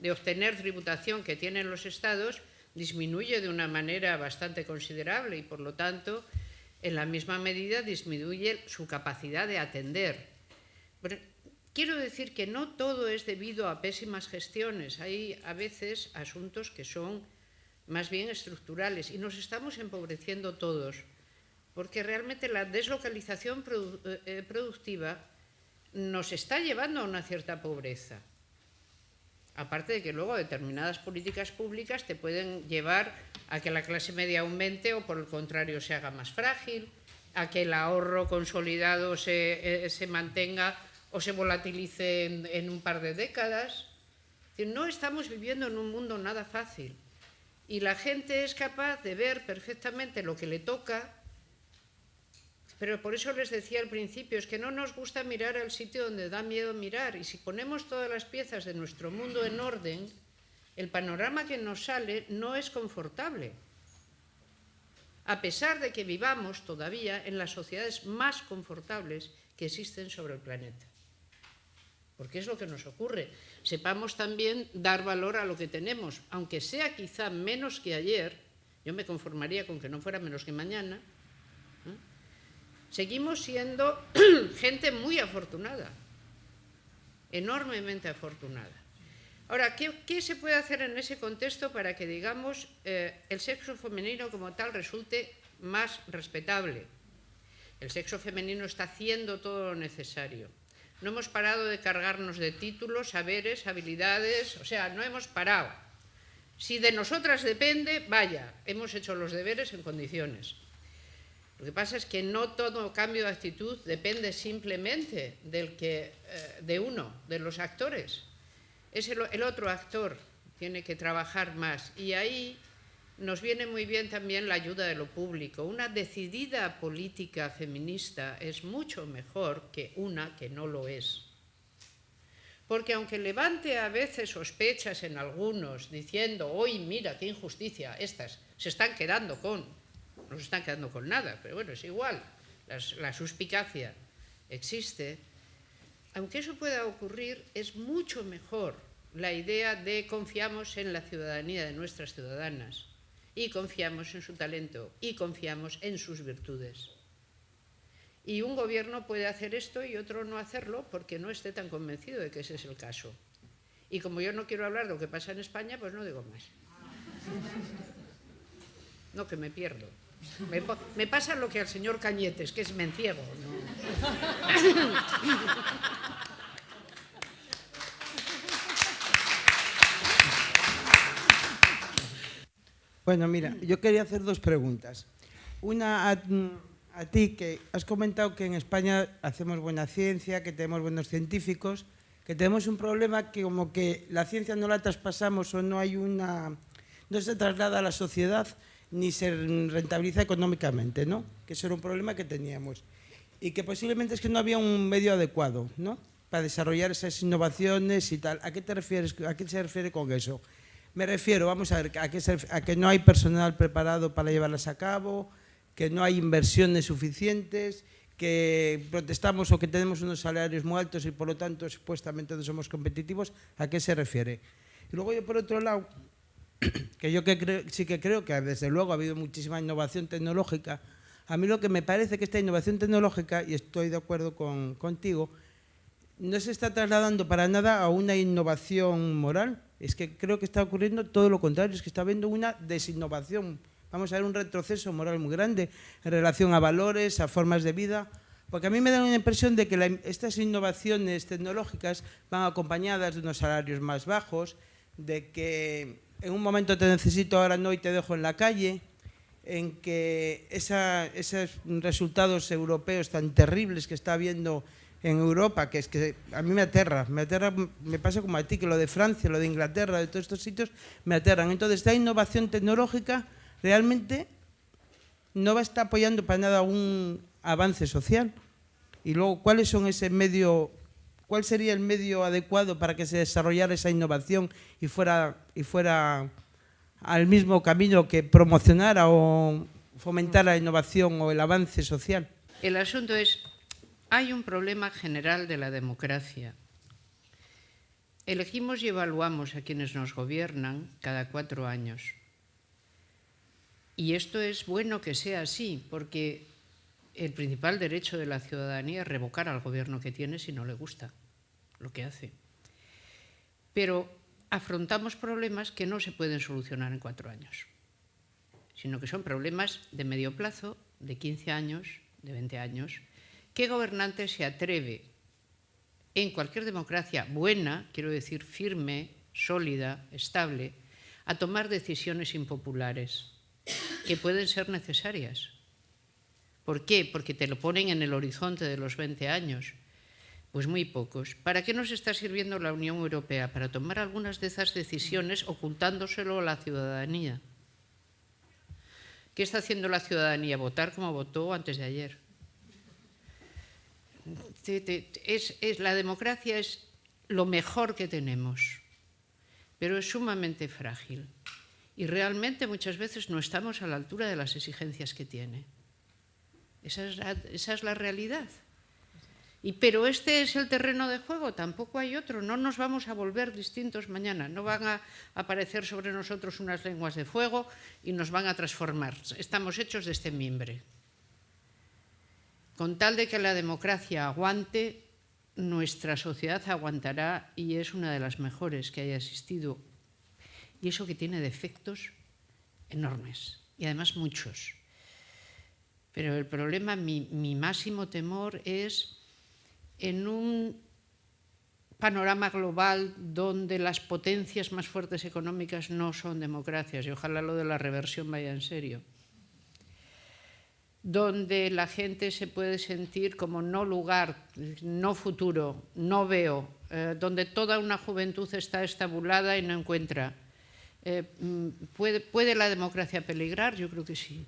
de obtener tributación que tienen los estados, disminuye de una manera bastante considerable y, por lo tanto, en la misma medida disminuye su capacidad de atender. Pero quiero decir que no todo es debido a pésimas gestiones. Hay a veces asuntos que son más bien estructurales y nos estamos empobreciendo todos, porque realmente la deslocalización productiva nos está llevando a una cierta pobreza. Aparte de que luego determinadas políticas públicas te pueden llevar a que la clase media aumente o por el contrario se haga más frágil, a que el ahorro consolidado se mantenga o se volatilice en un par de décadas. No estamos viviendo en un mundo nada fácil y la gente es capaz de ver perfectamente lo que le toca, pero por eso les decía al principio, es que no nos gusta mirar al sitio donde da miedo mirar, y si ponemos todas las piezas de nuestro mundo en orden, el panorama que nos sale no es confortable, a pesar de que vivamos todavía en las sociedades más confortables que existen sobre el planeta. Porque es lo que nos ocurre. Sepamos también dar valor a lo que tenemos, aunque sea quizá menos que ayer, yo me conformaría con que no fuera menos que mañana, ¿eh? Seguimos siendo gente muy afortunada, enormemente afortunada. Ahora, ¿qué se puede hacer en ese contexto para que, digamos, el sexo femenino como tal resulte más respetable? El sexo femenino está haciendo todo lo necesario. No hemos parado de cargarnos de títulos, saberes, habilidades, o sea, no hemos parado. Si de nosotras depende, vaya, hemos hecho los deberes en condiciones. Lo que pasa es que no todo cambio de actitud depende simplemente de uno, de los actores. Es el otro actor, tiene que trabajar más. Y ahí nos viene muy bien también la ayuda de lo público. Una decidida política feminista es mucho mejor que una que no lo es. Porque aunque levante a veces sospechas en algunos, diciendo, hoy mira qué injusticia, estas se están quedando no se están quedando con nada, pero bueno, es igual, la suspicacia existe. Aunque eso pueda ocurrir, es mucho mejor la idea de confiamos en la ciudadanía de nuestras ciudadanas y confiamos en su talento y confiamos en sus virtudes. Y un gobierno puede hacer esto y otro no hacerlo porque no esté tan convencido de que ese es el caso. Y como yo no quiero hablar de lo que pasa en España, pues no digo más. No, que me pierdo. Me pasa lo que al señor Cañetes, que es me enciego, ¿no? Bueno, mira, yo quería hacer dos preguntas. Una a ti, que has comentado que en España hacemos buena ciencia, que tenemos buenos científicos, que tenemos un problema que como que la ciencia no la traspasamos o no se traslada a la sociedad ni se rentabiliza económicamente, ¿no? Que eso era un problema que teníamos. Y que posiblemente es que no había un medio adecuado, ¿no?, para desarrollar esas innovaciones y tal. ¿A qué te refieres? ¿A qué se refiere con eso? Me refiero, vamos a ver, a que no hay personal preparado para llevarlas a cabo, que no hay inversiones suficientes, que protestamos o que tenemos unos salarios muy altos y por lo tanto supuestamente no somos competitivos. ¿A qué se refiere? Y luego yo por otro lado, que yo sí que creo que desde luego ha habido muchísima innovación tecnológica. A mí lo que me parece que esta innovación tecnológica, y estoy de acuerdo contigo, no se está trasladando para nada a una innovación moral. Es que creo que está ocurriendo todo lo contrario, es que está habiendo una desinnovación. Vamos a ver un retroceso moral muy grande en relación a valores, a formas de vida, porque a mí me da una impresión de que estas innovaciones tecnológicas van acompañadas de unos salarios más bajos, de que en un momento te necesito, ahora no y te dejo en la calle, en que esos resultados europeos tan terribles que está habiendo en Europa, que es que a mí me aterra, me pasa como a ti, que lo de Francia, lo de Inglaterra, de todos estos sitios, me aterran. Entonces, esta innovación tecnológica realmente no va a estar apoyando para nada un avance social. Y luego, ¿cuál sería el medio adecuado para que se desarrollara esa innovación y fuera al mismo camino que promocionara o fomentara la innovación o el avance social? El asunto es, hay un problema general de la democracia. Elegimos y evaluamos a quienes nos gobiernan cada 4 años. Y esto es bueno que sea así, porque el principal derecho de la ciudadanía es revocar al gobierno que tiene si no le gusta lo que hace. Pero afrontamos problemas que no se pueden solucionar en 4 años, sino que son problemas de medio plazo, de 15 años, de 20 años. ¿Qué gobernante se atreve en cualquier democracia buena, quiero decir firme, sólida, estable, a tomar decisiones impopulares que pueden ser necesarias? ¿Por qué? Porque te lo ponen en el horizonte de los 20 años. Pues muy pocos. ¿Para qué nos está sirviendo la Unión Europea? Para tomar algunas de esas decisiones ocultándoselo a la ciudadanía. ¿Qué está haciendo la ciudadanía? Votar como votó antes de ayer. La democracia es lo mejor que tenemos. pero es sumamente frágil. Y realmente muchas veces no estamos a la altura de las exigencias que tiene. Esa es la realidad. Pero este es el terreno de juego, tampoco hay otro. No nos vamos a volver distintos mañana. No van a aparecer sobre nosotros unas lenguas de fuego y nos van a transformar. Estamos hechos de este mimbre. Con tal de que la democracia aguante, nuestra sociedad aguantará y es una de las mejores que haya existido. Y eso que tiene defectos enormes, y además muchos. Pero el problema, mi máximo temor es en un panorama global donde las potencias más fuertes económicas no son democracias, y ojalá lo de la reversión vaya en serio, donde la gente se puede sentir como no lugar, no futuro, no veo, donde toda una juventud está estabulada y no encuentra. ¿Puede la democracia peligrar? Yo creo que sí.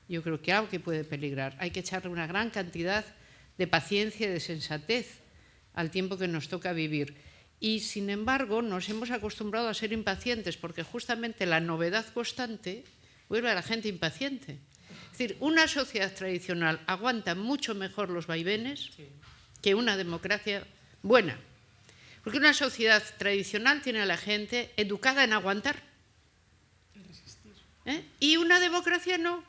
Yo creo que algo que puede peligrar. Hay que echarle una gran cantidad de paciencia y de sensatez al tiempo que nos toca vivir. Y, sin embargo, nos hemos acostumbrado a ser impacientes porque justamente la novedad constante vuelve a la gente impaciente. Es decir, una sociedad tradicional aguanta mucho mejor los vaivenes que una democracia buena. Porque una sociedad tradicional tiene a la gente educada en aguantar. Y una democracia no.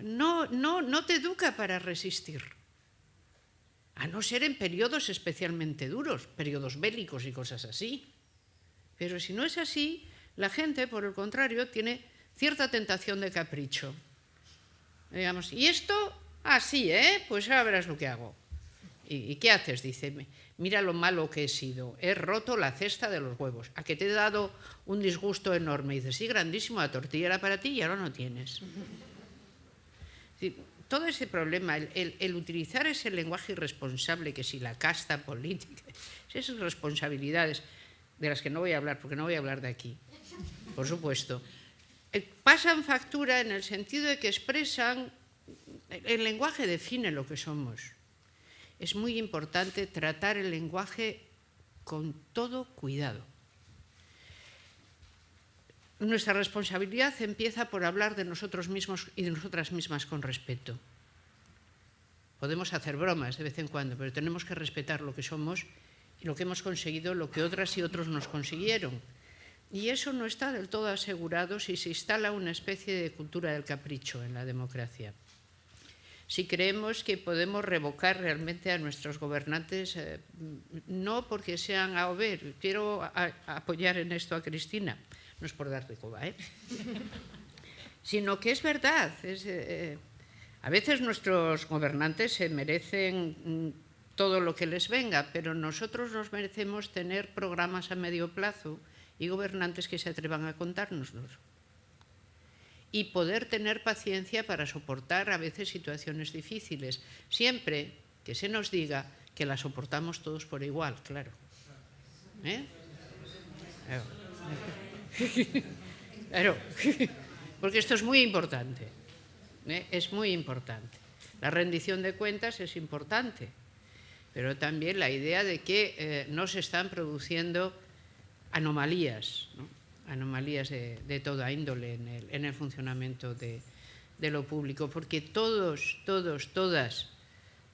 No te educa para resistir. A no ser en periodos especialmente duros, periodos bélicos y cosas así. Pero si no es así, la gente, por el contrario, tiene cierta tentación de capricho. Digamos, y esto, así, pues ahora verás lo que hago. ¿Y qué haces? Dice, mira lo malo que he sido, he roto la cesta de los huevos, a que te he dado un disgusto enorme. Y dices, sí, grandísimo, la tortilla era para ti y ahora no tienes. Todo ese problema, el utilizar ese lenguaje irresponsable, que si la casta política, esas responsabilidades de las que no voy a hablar, porque no voy a hablar de aquí, por supuesto, pasan factura en el sentido de que expresan, el lenguaje define lo que somos. Es muy importante tratar el lenguaje con todo cuidado. Nuestra responsabilidad empieza por hablar de nosotros mismos y de nosotras mismas con respeto. Podemos hacer bromas de vez en cuando, pero tenemos que respetar lo que somos y lo que hemos conseguido, lo que otras y otros nos consiguieron. Y eso no está del todo asegurado si se instala una especie de cultura del capricho en la democracia. Si creemos que podemos revocar realmente a nuestros gobernantes, no porque sean A o B, quiero apoyar en esto a Cristina, no es por dar de coba, sino que es verdad. A veces nuestros gobernantes se merecen todo lo que les venga, pero nosotros nos merecemos tener programas a medio plazo y gobernantes que se atrevan a contárnoslos. Y poder tener paciencia para soportar a veces situaciones difíciles, siempre que se nos diga que las soportamos todos por igual, claro. Claro, porque esto es muy importante, es muy importante. La rendición de cuentas es importante, pero también la idea de que no se están produciendo anomalías, ¿no? Anomalías de toda índole en el funcionamiento de lo público, porque todas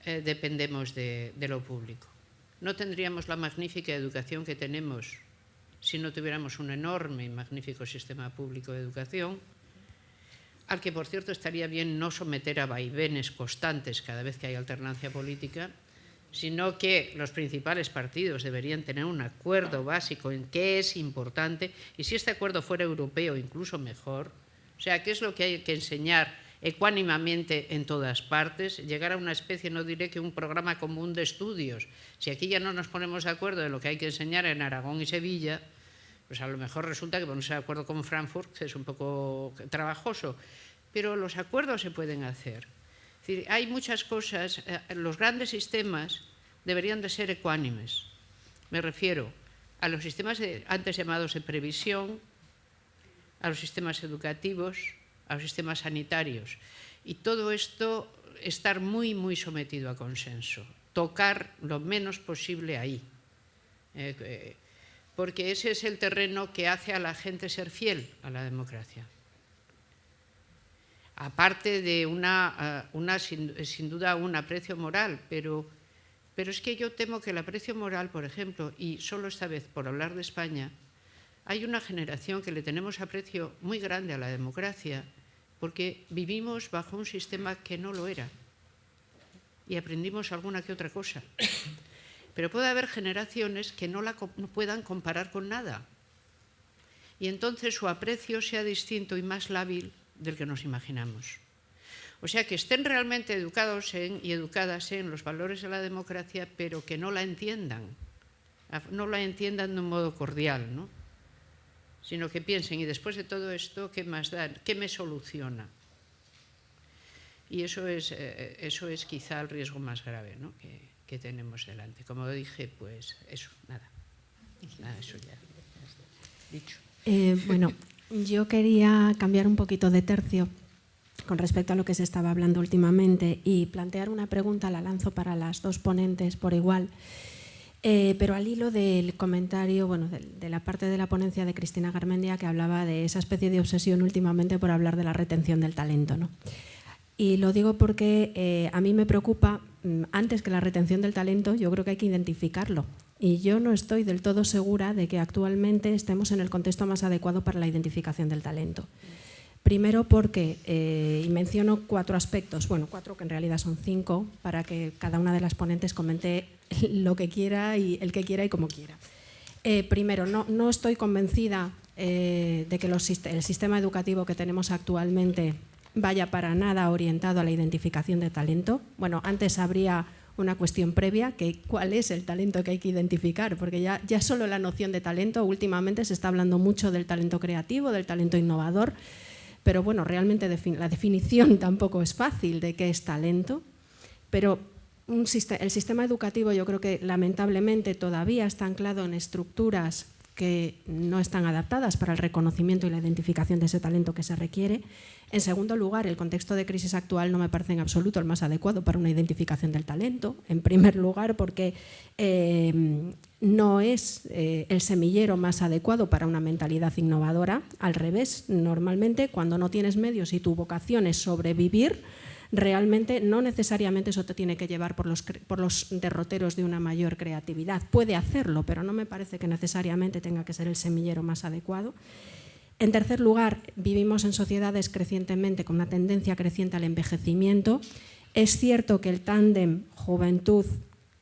dependemos de lo público. No tendríamos la magnífica educación que tenemos si no tuviéramos un enorme y magnífico sistema público de educación, al que, por cierto, estaría bien no someter a vaivenes constantes cada vez que hay alternancia política, sino que los principales partidos deberían tener un acuerdo básico en qué es importante, y si este acuerdo fuera europeo, incluso mejor. O sea, qué es lo que hay que enseñar ecuánimamente en todas partes, llegar a una especie, no diré que un programa común de estudios. Si aquí ya no nos ponemos de acuerdo de lo que hay que enseñar en Aragón y Sevilla, pues a lo mejor resulta que ponerse de acuerdo con Frankfurt es un poco trabajoso, pero los acuerdos se pueden hacer. Es decir, hay muchas cosas, los grandes sistemas deberían de ser ecuánimes. Me refiero a los sistemas antes llamados de previsión, a los sistemas educativos, a los sistemas sanitarios. Y todo esto estar muy, muy sometido a consenso. Tocar lo menos posible ahí. porque ese es el terreno que hace a la gente ser fiel a la democracia. Aparte de sin duda un aprecio moral, pero es que yo temo que el aprecio moral, por ejemplo, y solo esta vez por hablar de España, hay una generación que le tenemos aprecio muy grande a la democracia porque vivimos bajo un sistema que no lo era y aprendimos alguna que otra cosa. Pero puede haber generaciones que no puedan comparar con nada y entonces su aprecio sea distinto y más lábil del que nos imaginamos. O sea, que estén realmente educados y educadas en los valores de la democracia, pero que no la entiendan de un modo cordial, ¿no? Sino que piensen, y después de todo esto, ¿qué más da? ¿Qué me soluciona? Y eso es quizá el riesgo más grave, ¿no? que tenemos delante. Como dije, pues eso, nada, eso ya dicho. Bueno, yo quería cambiar un poquito de tercio con respecto a lo que se estaba hablando últimamente y plantear una pregunta, la lanzo para las dos ponentes por igual, pero al hilo del comentario, bueno, de la parte de la ponencia de Cristina Garmendia, que hablaba de esa especie de obsesión últimamente por hablar de la retención del talento, ¿no? Y lo digo porque a mí me preocupa, antes que la retención del talento, yo creo que hay que identificarlo. Y yo no estoy del todo segura de que actualmente estemos en el contexto más adecuado para la identificación del talento. Primero porque, y menciono 4 aspectos, bueno, 4 que en realidad son 5, para que cada una de las ponentes comente lo que quiera y el que quiera y como quiera. Primero, no estoy convencida de que el sistema educativo que tenemos actualmente vaya para nada orientado a la identificación de talento. Bueno, antes habría una cuestión previa, que cuál es el talento que hay que identificar, porque ya solo la noción de talento, últimamente se está hablando mucho del talento creativo, del talento innovador, pero bueno, realmente la definición tampoco es fácil de qué es talento, pero el sistema educativo yo creo que lamentablemente todavía está anclado en estructuras que no están adaptadas para el reconocimiento y la identificación de ese talento que se requiere. En segundo lugar, el contexto de crisis actual no me parece en absoluto el más adecuado para una identificación del talento. En primer lugar, porque no es el semillero más adecuado para una mentalidad innovadora. Al revés, normalmente cuando no tienes medios y tu vocación es sobrevivir, realmente no necesariamente eso te tiene que llevar por los derroteros de una mayor creatividad. Puede hacerlo, pero no me parece que necesariamente tenga que ser el semillero más adecuado. En tercer lugar, vivimos en sociedades crecientemente con una tendencia creciente al envejecimiento. Es cierto que el tándem juventud,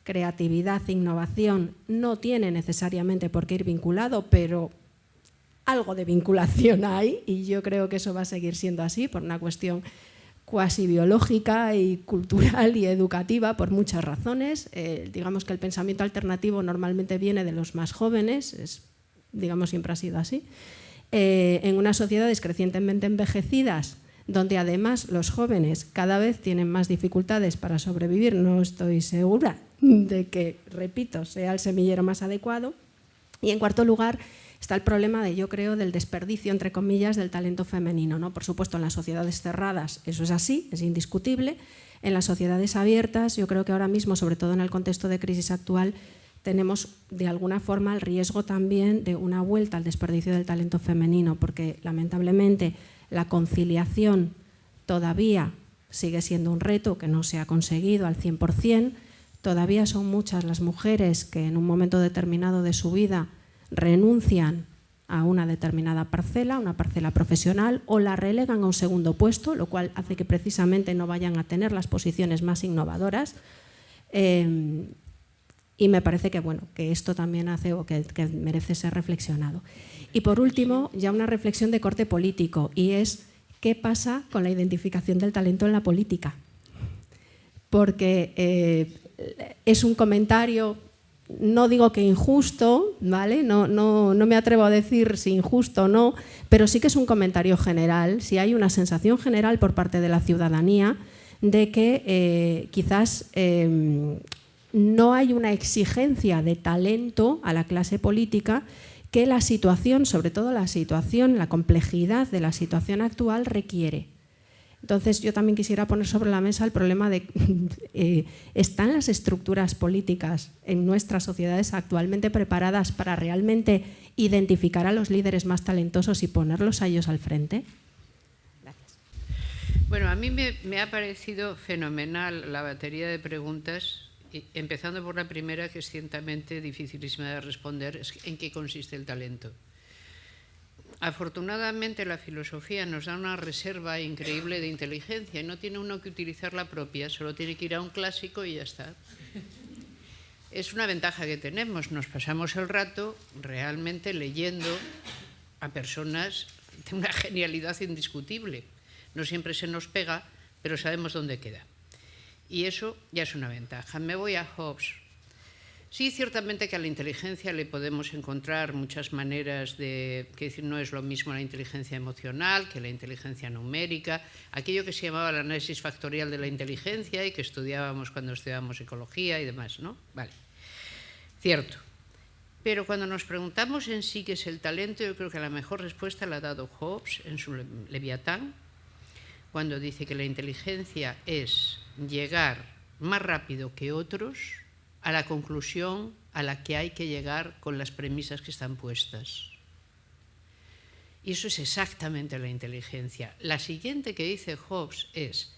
creatividad e innovación no tiene necesariamente por qué ir vinculado, pero algo de vinculación hay y yo creo que eso va a seguir siendo así por una cuestión cuasi biológica y cultural y educativa por muchas razones. Digamos que el pensamiento alternativo normalmente viene de los más jóvenes, digamos siempre ha sido así. En unas sociedades crecientemente envejecidas, donde además los jóvenes cada vez tienen más dificultades para sobrevivir, no estoy segura de que, repito, sea el semillero más adecuado. Y en cuarto lugar está el problema yo creo, del desperdicio, entre comillas, del talento femenino, ¿no? Por supuesto, en las sociedades cerradas eso es así, es indiscutible. En las sociedades abiertas, yo creo que ahora mismo, sobre todo en el contexto de crisis actual, tenemos de alguna forma el riesgo también de una vuelta al desperdicio del talento femenino, porque lamentablemente la conciliación todavía sigue siendo un reto que no se ha conseguido al 100%. Todavía son muchas las mujeres que en un momento determinado de su vida renuncian a una determinada parcela, una parcela profesional, o la relegan a un segundo puesto, lo cual hace que precisamente no vayan a tener las posiciones más innovadoras. Y me parece que, bueno, que esto también hace o que merece ser reflexionado. Y por último, ya una reflexión de corte político, y es ¿qué pasa con la identificación del talento en la política? Porque es un comentario, no digo que injusto, ¿vale? No me atrevo a decir si injusto o no, pero sí que es un comentario general, si hay una sensación general por parte de la ciudadanía de que quizás no hay una exigencia de talento a la clase política que la situación, sobre todo la complejidad de la situación actual requiere. Entonces, yo también quisiera poner sobre la mesa el problema de ¿están las estructuras políticas en nuestras sociedades actualmente preparadas para realmente identificar a los líderes más talentosos y ponerlos a ellos al frente? Gracias. Bueno, a mí me ha parecido fenomenal la batería de preguntas, empezando por la primera, que es ciertamente dificilísima de responder, es en qué consiste el talento. Afortunadamente la filosofía nos da una reserva increíble de inteligencia y no tiene uno que utilizar la propia, solo tiene que ir a un clásico y ya está. Es una ventaja que tenemos, nos pasamos el rato realmente leyendo a personas de una genialidad indiscutible. No siempre se nos pega, pero sabemos dónde queda. Y eso ya es una ventaja. Me voy a Hobbes. Sí, ciertamente que a la inteligencia le podemos encontrar muchas maneras de, que decir, no es lo mismo la inteligencia emocional que la inteligencia numérica, aquello que se llamaba el análisis factorial de la inteligencia y que estudiábamos cuando estudiábamos ecología y demás, ¿no? Vale, cierto. Pero cuando nos preguntamos en sí qué es el talento, yo creo que la mejor respuesta la ha dado Hobbes en su Leviatán, cuando dice que la inteligencia es llegar más rápido que otros a la conclusión a la que hay que llegar con las premisas que están puestas. Y eso es exactamente la inteligencia. La siguiente que dice Hobbes es,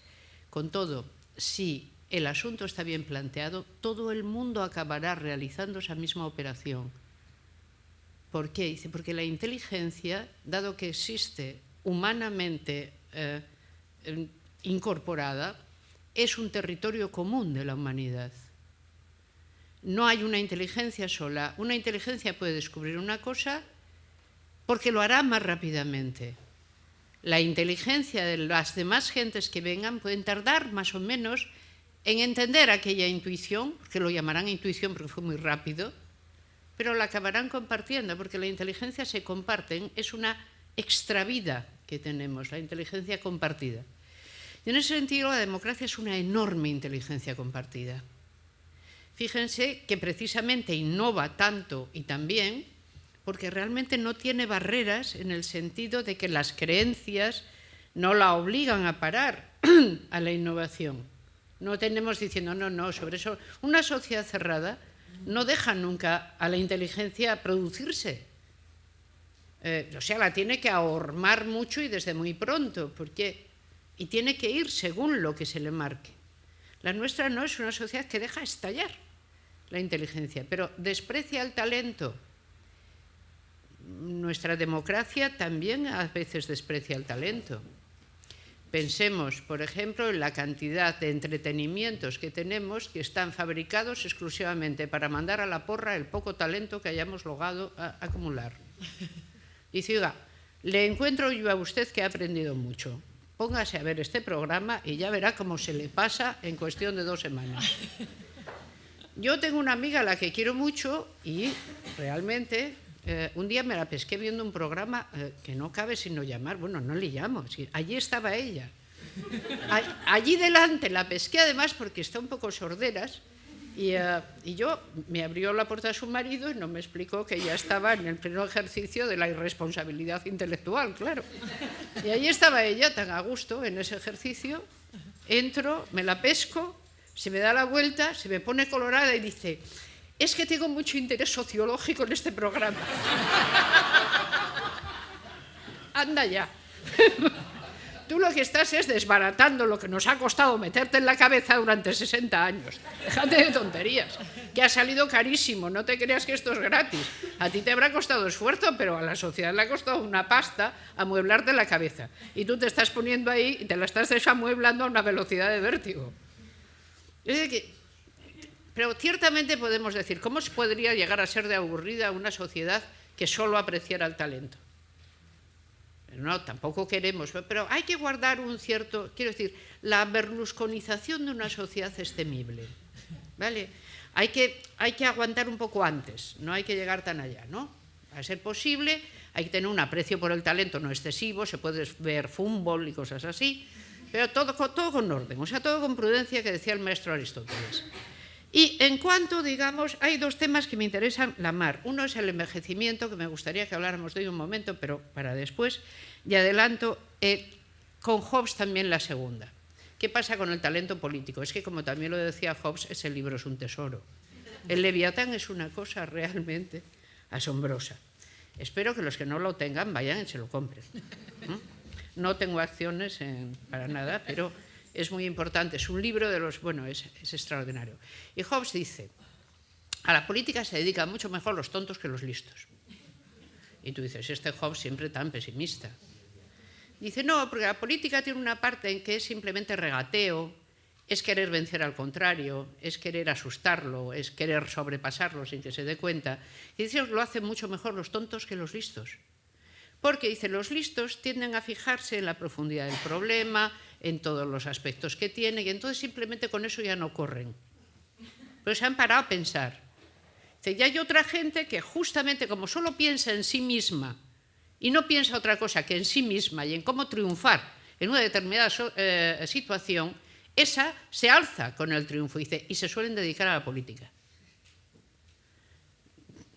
con todo, si el asunto está bien planteado, todo el mundo acabará realizando esa misma operación. ¿Por qué? Dice, porque la inteligencia, dado que existe humanamente incorporada, es un territorio común de la humanidad. No hay una inteligencia sola. Una inteligencia puede descubrir una cosa porque lo hará más rápidamente. La inteligencia de las demás gentes que vengan pueden tardar más o menos en entender aquella intuición, que lo llamarán intuición porque fue muy rápido, pero la acabarán compartiendo porque la inteligencia se comparten, es una extravida que tenemos, la inteligencia compartida. Y en ese sentido la democracia es una enorme inteligencia compartida. Fíjense que precisamente innova tanto y tan bien porque realmente no tiene barreras en el sentido de que las creencias no la obligan a parar a la innovación. No tenemos diciendo, no, sobre eso. Una sociedad cerrada no deja nunca a la inteligencia producirse. O sea, la tiene que ahormar mucho y desde muy pronto, y tiene que ir según lo que se le marque. La nuestra no es una sociedad que deja estallar la inteligencia, pero desprecia el talento. Nuestra democracia también a veces desprecia el talento. Pensemos, por ejemplo, en la cantidad de entretenimientos que tenemos que están fabricados exclusivamente para mandar a la porra el poco talento que hayamos logrado acumular. Dice, oiga, le encuentro yo a usted que ha aprendido mucho. Póngase a ver este programa y ya verá cómo se le pasa en cuestión de 2 semanas. Yo tengo una amiga a la que quiero mucho y realmente un día me la pesqué viendo un programa que no cabe sino llamar, bueno, no le llamo, allí estaba ella. Allí delante la pesqué además porque está un poco sorderas y yo me abrió la puerta a su marido y no me explicó que ella estaba en el pleno ejercicio de la irresponsabilidad intelectual, claro. Y allí estaba ella tan a gusto en ese ejercicio, entro, me la pesco, se me da la vuelta, se me pone colorada y dice, es que tengo mucho interés sociológico en este programa. Anda ya. Tú lo que estás es desbaratando lo que nos ha costado meterte en la cabeza durante 60 años. Déjate de tonterías, que ha salido carísimo, no te creas que esto es gratis. A ti te habrá costado esfuerzo, pero a la sociedad le ha costado una pasta amueblarte la cabeza. Y tú te estás poniendo ahí y te la estás desamueblando a una velocidad de vértigo. Es decir, pero ciertamente podemos decir, ¿cómo se podría llegar a ser de aburrida una sociedad que solo apreciara el talento? No, tampoco queremos, pero hay que guardar un cierto, quiero decir, la berlusconización de una sociedad es temible, ¿vale? Hay que aguantar un poco antes, no hay que llegar tan allá, ¿no? A ser posible, hay que tener un aprecio por el talento no excesivo, se puede ver fútbol y cosas así, pero todo con orden, o sea, todo con prudencia, que decía el maestro Aristóteles. Y en cuanto, digamos, hay 2 temas que me interesan la mar. Uno es el envejecimiento, que me gustaría que habláramos de hoy un momento, pero para después. Y adelanto, con Hobbes también la segunda. ¿Qué pasa con el talento político? Es que, como también lo decía Hobbes, ese libro es un tesoro. El Leviatán es una cosa realmente asombrosa. Espero que los que no lo tengan vayan y se lo compren. No tengo acciones para nada, pero es muy importante. Es un libro de los... Bueno, es extraordinario. Y Hobbes dice, a la política se dedican mucho mejor los tontos que los listos. Y tú dices, este Hobbes siempre tan pesimista. Dice, no, porque la política tiene una parte en que es simplemente regateo, es querer vencer al contrario, es querer asustarlo, es querer sobrepasarlo sin que se dé cuenta. Y dice, lo hacen mucho mejor los tontos que los listos. Porque, dice, los listos tienden a fijarse en la profundidad del problema, en todos los aspectos que tiene, y entonces simplemente con eso ya no corren. Pero se han parado a pensar. Dice, y hay otra gente que justamente como solo piensa en sí misma y no piensa otra cosa que en sí misma y en cómo triunfar en una determinada situación, esa se alza con el triunfo, dice, y se suelen dedicar a la política.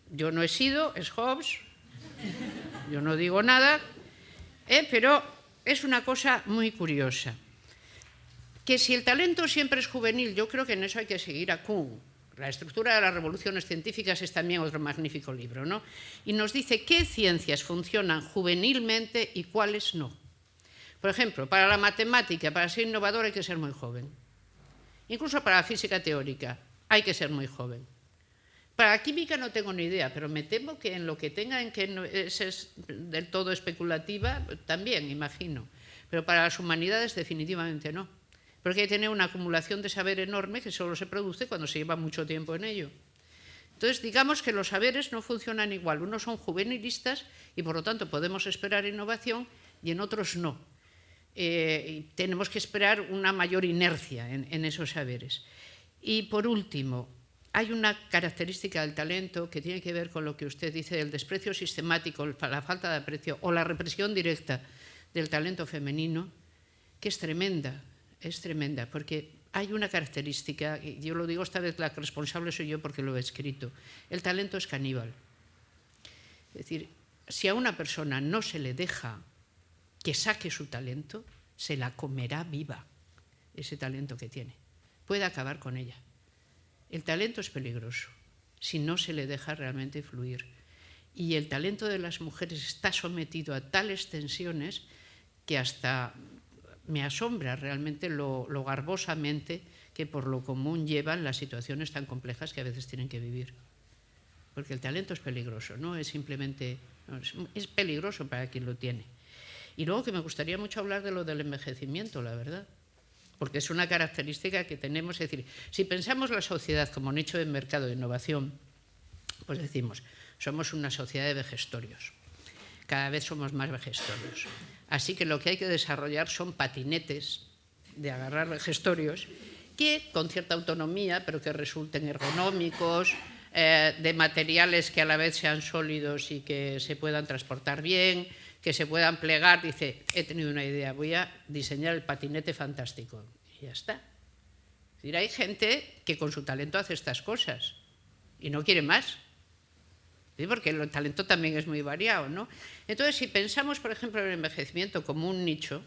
Yo no he sido, es Hobbes, yo no digo nada, pero es una cosa muy curiosa. Que si el talento siempre es juvenil, yo creo que en eso hay que seguir a Kuhn. La estructura de las revoluciones científicas es también otro magnífico libro, ¿no? Y nos dice qué ciencias funcionan juvenilmente y cuáles no. Por ejemplo, para la matemática, para ser innovador hay que ser muy joven. Incluso para la física teórica hay que ser muy joven. Para la química no tengo ni idea, pero me temo que en lo que tenga en que es del todo especulativa, también, imagino. Pero para las humanidades definitivamente no. Porque hay que tener una acumulación de saber enorme que solo se produce cuando se lleva mucho tiempo en ello. Entonces, digamos que los saberes no funcionan igual. Unos son juvenilistas y, por lo tanto, podemos esperar innovación y en otros no. Y tenemos que esperar una mayor inercia en esos saberes. Y, por último, hay una característica del talento que tiene que ver con lo que usted dice del desprecio sistemático, la falta de aprecio o la represión directa del talento femenino, que es tremenda, porque hay una característica, y yo lo digo esta vez, la responsable soy yo porque lo he escrito, el talento es caníbal. Es decir, si a una persona no se le deja que saque su talento, se la comerá viva, ese talento que tiene. Puede acabar con ella. El talento es peligroso si no se le deja realmente fluir. Y el talento de las mujeres está sometido a tales tensiones que hasta me asombra realmente lo garbosamente que por lo común llevan las situaciones tan complejas que a veces tienen que vivir. Porque el talento es peligroso, no es simplemente... No, es peligroso para quien lo tiene. Y luego que me gustaría mucho hablar de lo del envejecimiento, la verdad. Porque es una característica que tenemos, es decir, si pensamos la sociedad como nicho de mercado de innovación, pues decimos, somos una sociedad de vejestorios. Cada vez somos más vejestorios. Así que lo que hay que desarrollar son patinetes de agarrar vejestorios que con cierta autonomía, pero que resulten ergonómicos, de materiales que a la vez sean sólidos y que se puedan transportar bien, que se puedan plegar. Dice, he tenido una idea, voy a diseñar el patinete fantástico. Y ya está. Es decir, hay gente que con su talento hace estas cosas y no quiere más. ¿Sí? Porque el talento también es muy variado, ¿no? Entonces, si pensamos, por ejemplo, en el envejecimiento como un nicho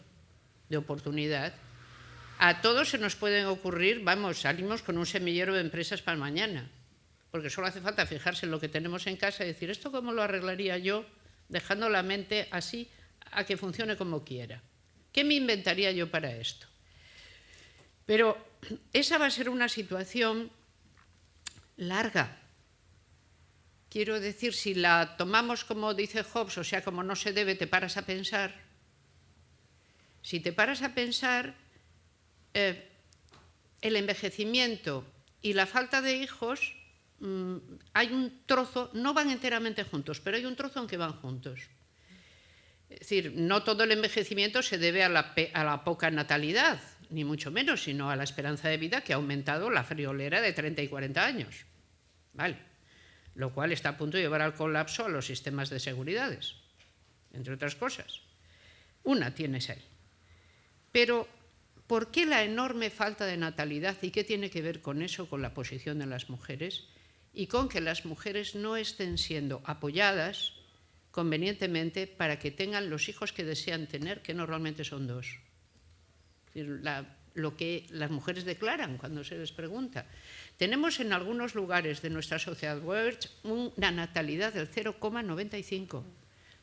de oportunidad, a todos se nos pueden ocurrir, vamos, salimos con un semillero de empresas para mañana, porque solo hace falta fijarse en lo que tenemos en casa y decir, ¿esto cómo lo arreglaría yo dejando la mente así a que funcione como quiera? ¿Qué me inventaría yo para esto? Pero esa va a ser una situación larga. Quiero decir, si la tomamos como dice Hobbes, o sea, como no se debe, te paras a pensar. Si te paras a pensar, el envejecimiento y la falta de hijos, hay un trozo, no van enteramente juntos, pero hay un trozo en que van juntos. Es decir, no todo el envejecimiento se debe a la poca natalidad, ni mucho menos, sino a la esperanza de vida que ha aumentado la friolera de 30 y 40 años. ¿Vale? Lo cual está a punto de llevar al colapso a los sistemas de seguridades, entre otras cosas. Una tienes ahí. Pero, ¿por qué la enorme falta de natalidad y qué tiene que ver con eso, con la posición de las mujeres y con que las mujeres no estén siendo apoyadas convenientemente para que tengan los hijos que desean tener, que normalmente son 2? Lo que las mujeres declaran cuando se les pregunta. Tenemos en algunos lugares de nuestra sociedad una natalidad del 0,95.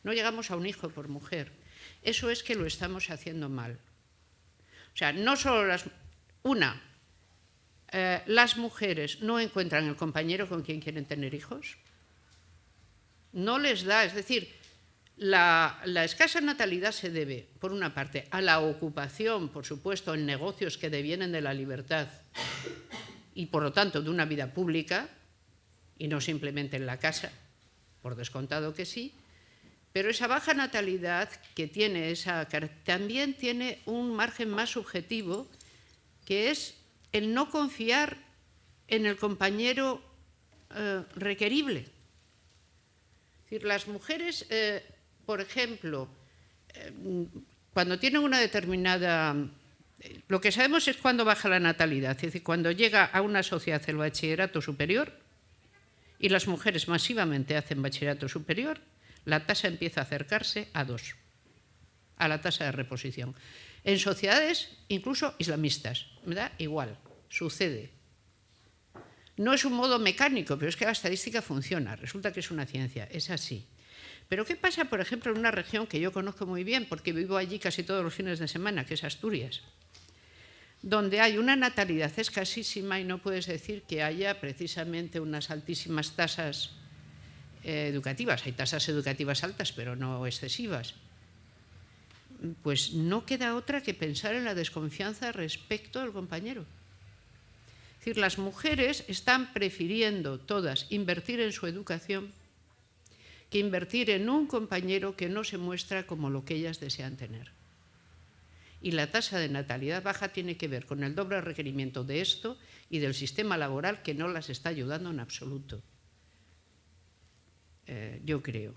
No llegamos a un hijo por mujer. Eso es que lo estamos haciendo mal. O sea, no solo las mujeres no encuentran el compañero con quien quieren tener hijos. No les da, es decir, la escasa natalidad se debe, por una parte, a la ocupación, por supuesto, en negocios que devienen de la libertad y, por lo tanto, de una vida pública, y no simplemente en la casa, por descontado que sí, pero esa baja natalidad que tiene también tiene un margen más subjetivo, que es el no confiar en el compañero requerible. Es decir, las mujeres, por ejemplo, cuando tienen una determinada... Lo que sabemos es cuándo baja la natalidad, es decir, cuando llega a una sociedad el bachillerato superior y las mujeres masivamente hacen bachillerato superior, la tasa empieza a acercarse a 2, a la tasa de reposición. En sociedades incluso islamistas, ¿verdad? Igual, sucede. No es un modo mecánico, pero es que la estadística funciona, resulta que es una ciencia, es así. Pero ¿qué pasa, por ejemplo, en una región que yo conozco muy bien, porque vivo allí casi todos los fines de semana, que es Asturias, donde hay una natalidad escasísima y no puedes decir que haya precisamente unas altísimas tasas educativas? Hay tasas educativas altas, pero no excesivas. Pues no queda otra que pensar en la desconfianza respecto del compañero. Es decir, las mujeres están prefiriendo todas invertir en su educación que invertir en un compañero que no se muestra como lo que ellas desean tener. Y la tasa de natalidad baja tiene que ver con el doble requerimiento de esto y del sistema laboral, que no las está ayudando en absoluto. Yo creo.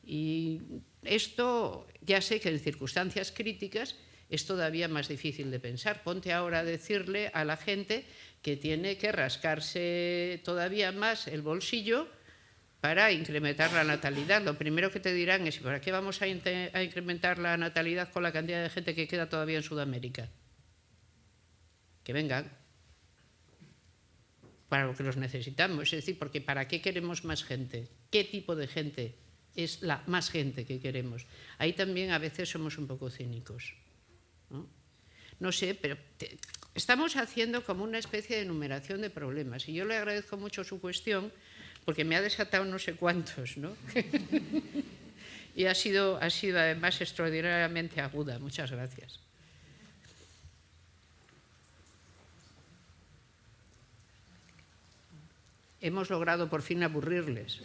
Y esto ya sé que en circunstancias críticas es todavía más difícil de pensar. Ponte ahora a decirle a la gente que tiene que rascarse todavía más el bolsillo para incrementar la natalidad. Lo primero que te dirán es: ¿para qué vamos a incrementar la natalidad con la cantidad de gente que queda todavía en Sudamérica? Que vengan. Para lo que los necesitamos. Es decir, porque ¿para qué queremos más gente? ¿Qué tipo de gente es la más gente que queremos? Ahí también a veces somos un poco cínicos, ¿no? No sé, pero estamos haciendo como una especie de enumeración de problemas, y yo le agradezco mucho su cuestión, porque me ha desatado no sé cuántos, ¿no? Y ha sido además extraordinariamente aguda. Muchas gracias. Hemos logrado por fin aburrirles.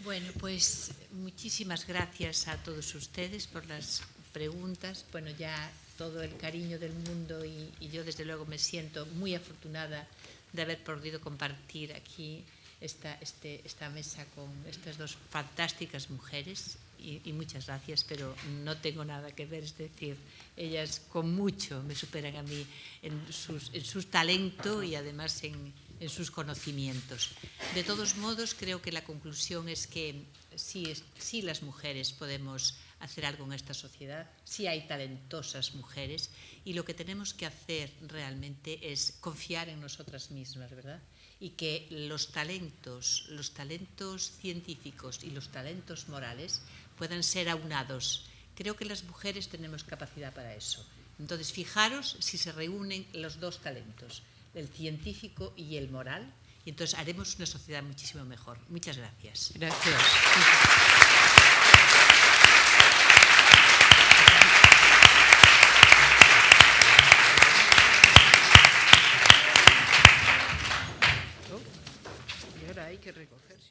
Bueno, pues muchísimas gracias a todos ustedes por las preguntas. Bueno, ya todo el cariño del mundo, y yo desde luego me siento muy afortunada de haber podido compartir aquí esta mesa con estas dos fantásticas mujeres, y muchas gracias, pero no tengo nada que ver, es decir, ellas con mucho me superan a mí en su talento y además en sus conocimientos. De todos modos, creo que la conclusión es que sí las mujeres podemos hacer algo en esta sociedad, sí hay talentosas mujeres, y lo que tenemos que hacer realmente es confiar en nosotras mismas, ¿verdad? Y que los talentos científicos y los talentos morales puedan ser aunados. Creo que las mujeres tenemos capacidad para eso. Entonces, fijaros si se reúnen los dos talentos, el científico y el moral, y entonces haremos una sociedad muchísimo mejor. Muchas gracias. Gracias. Y ahora hay que recoger.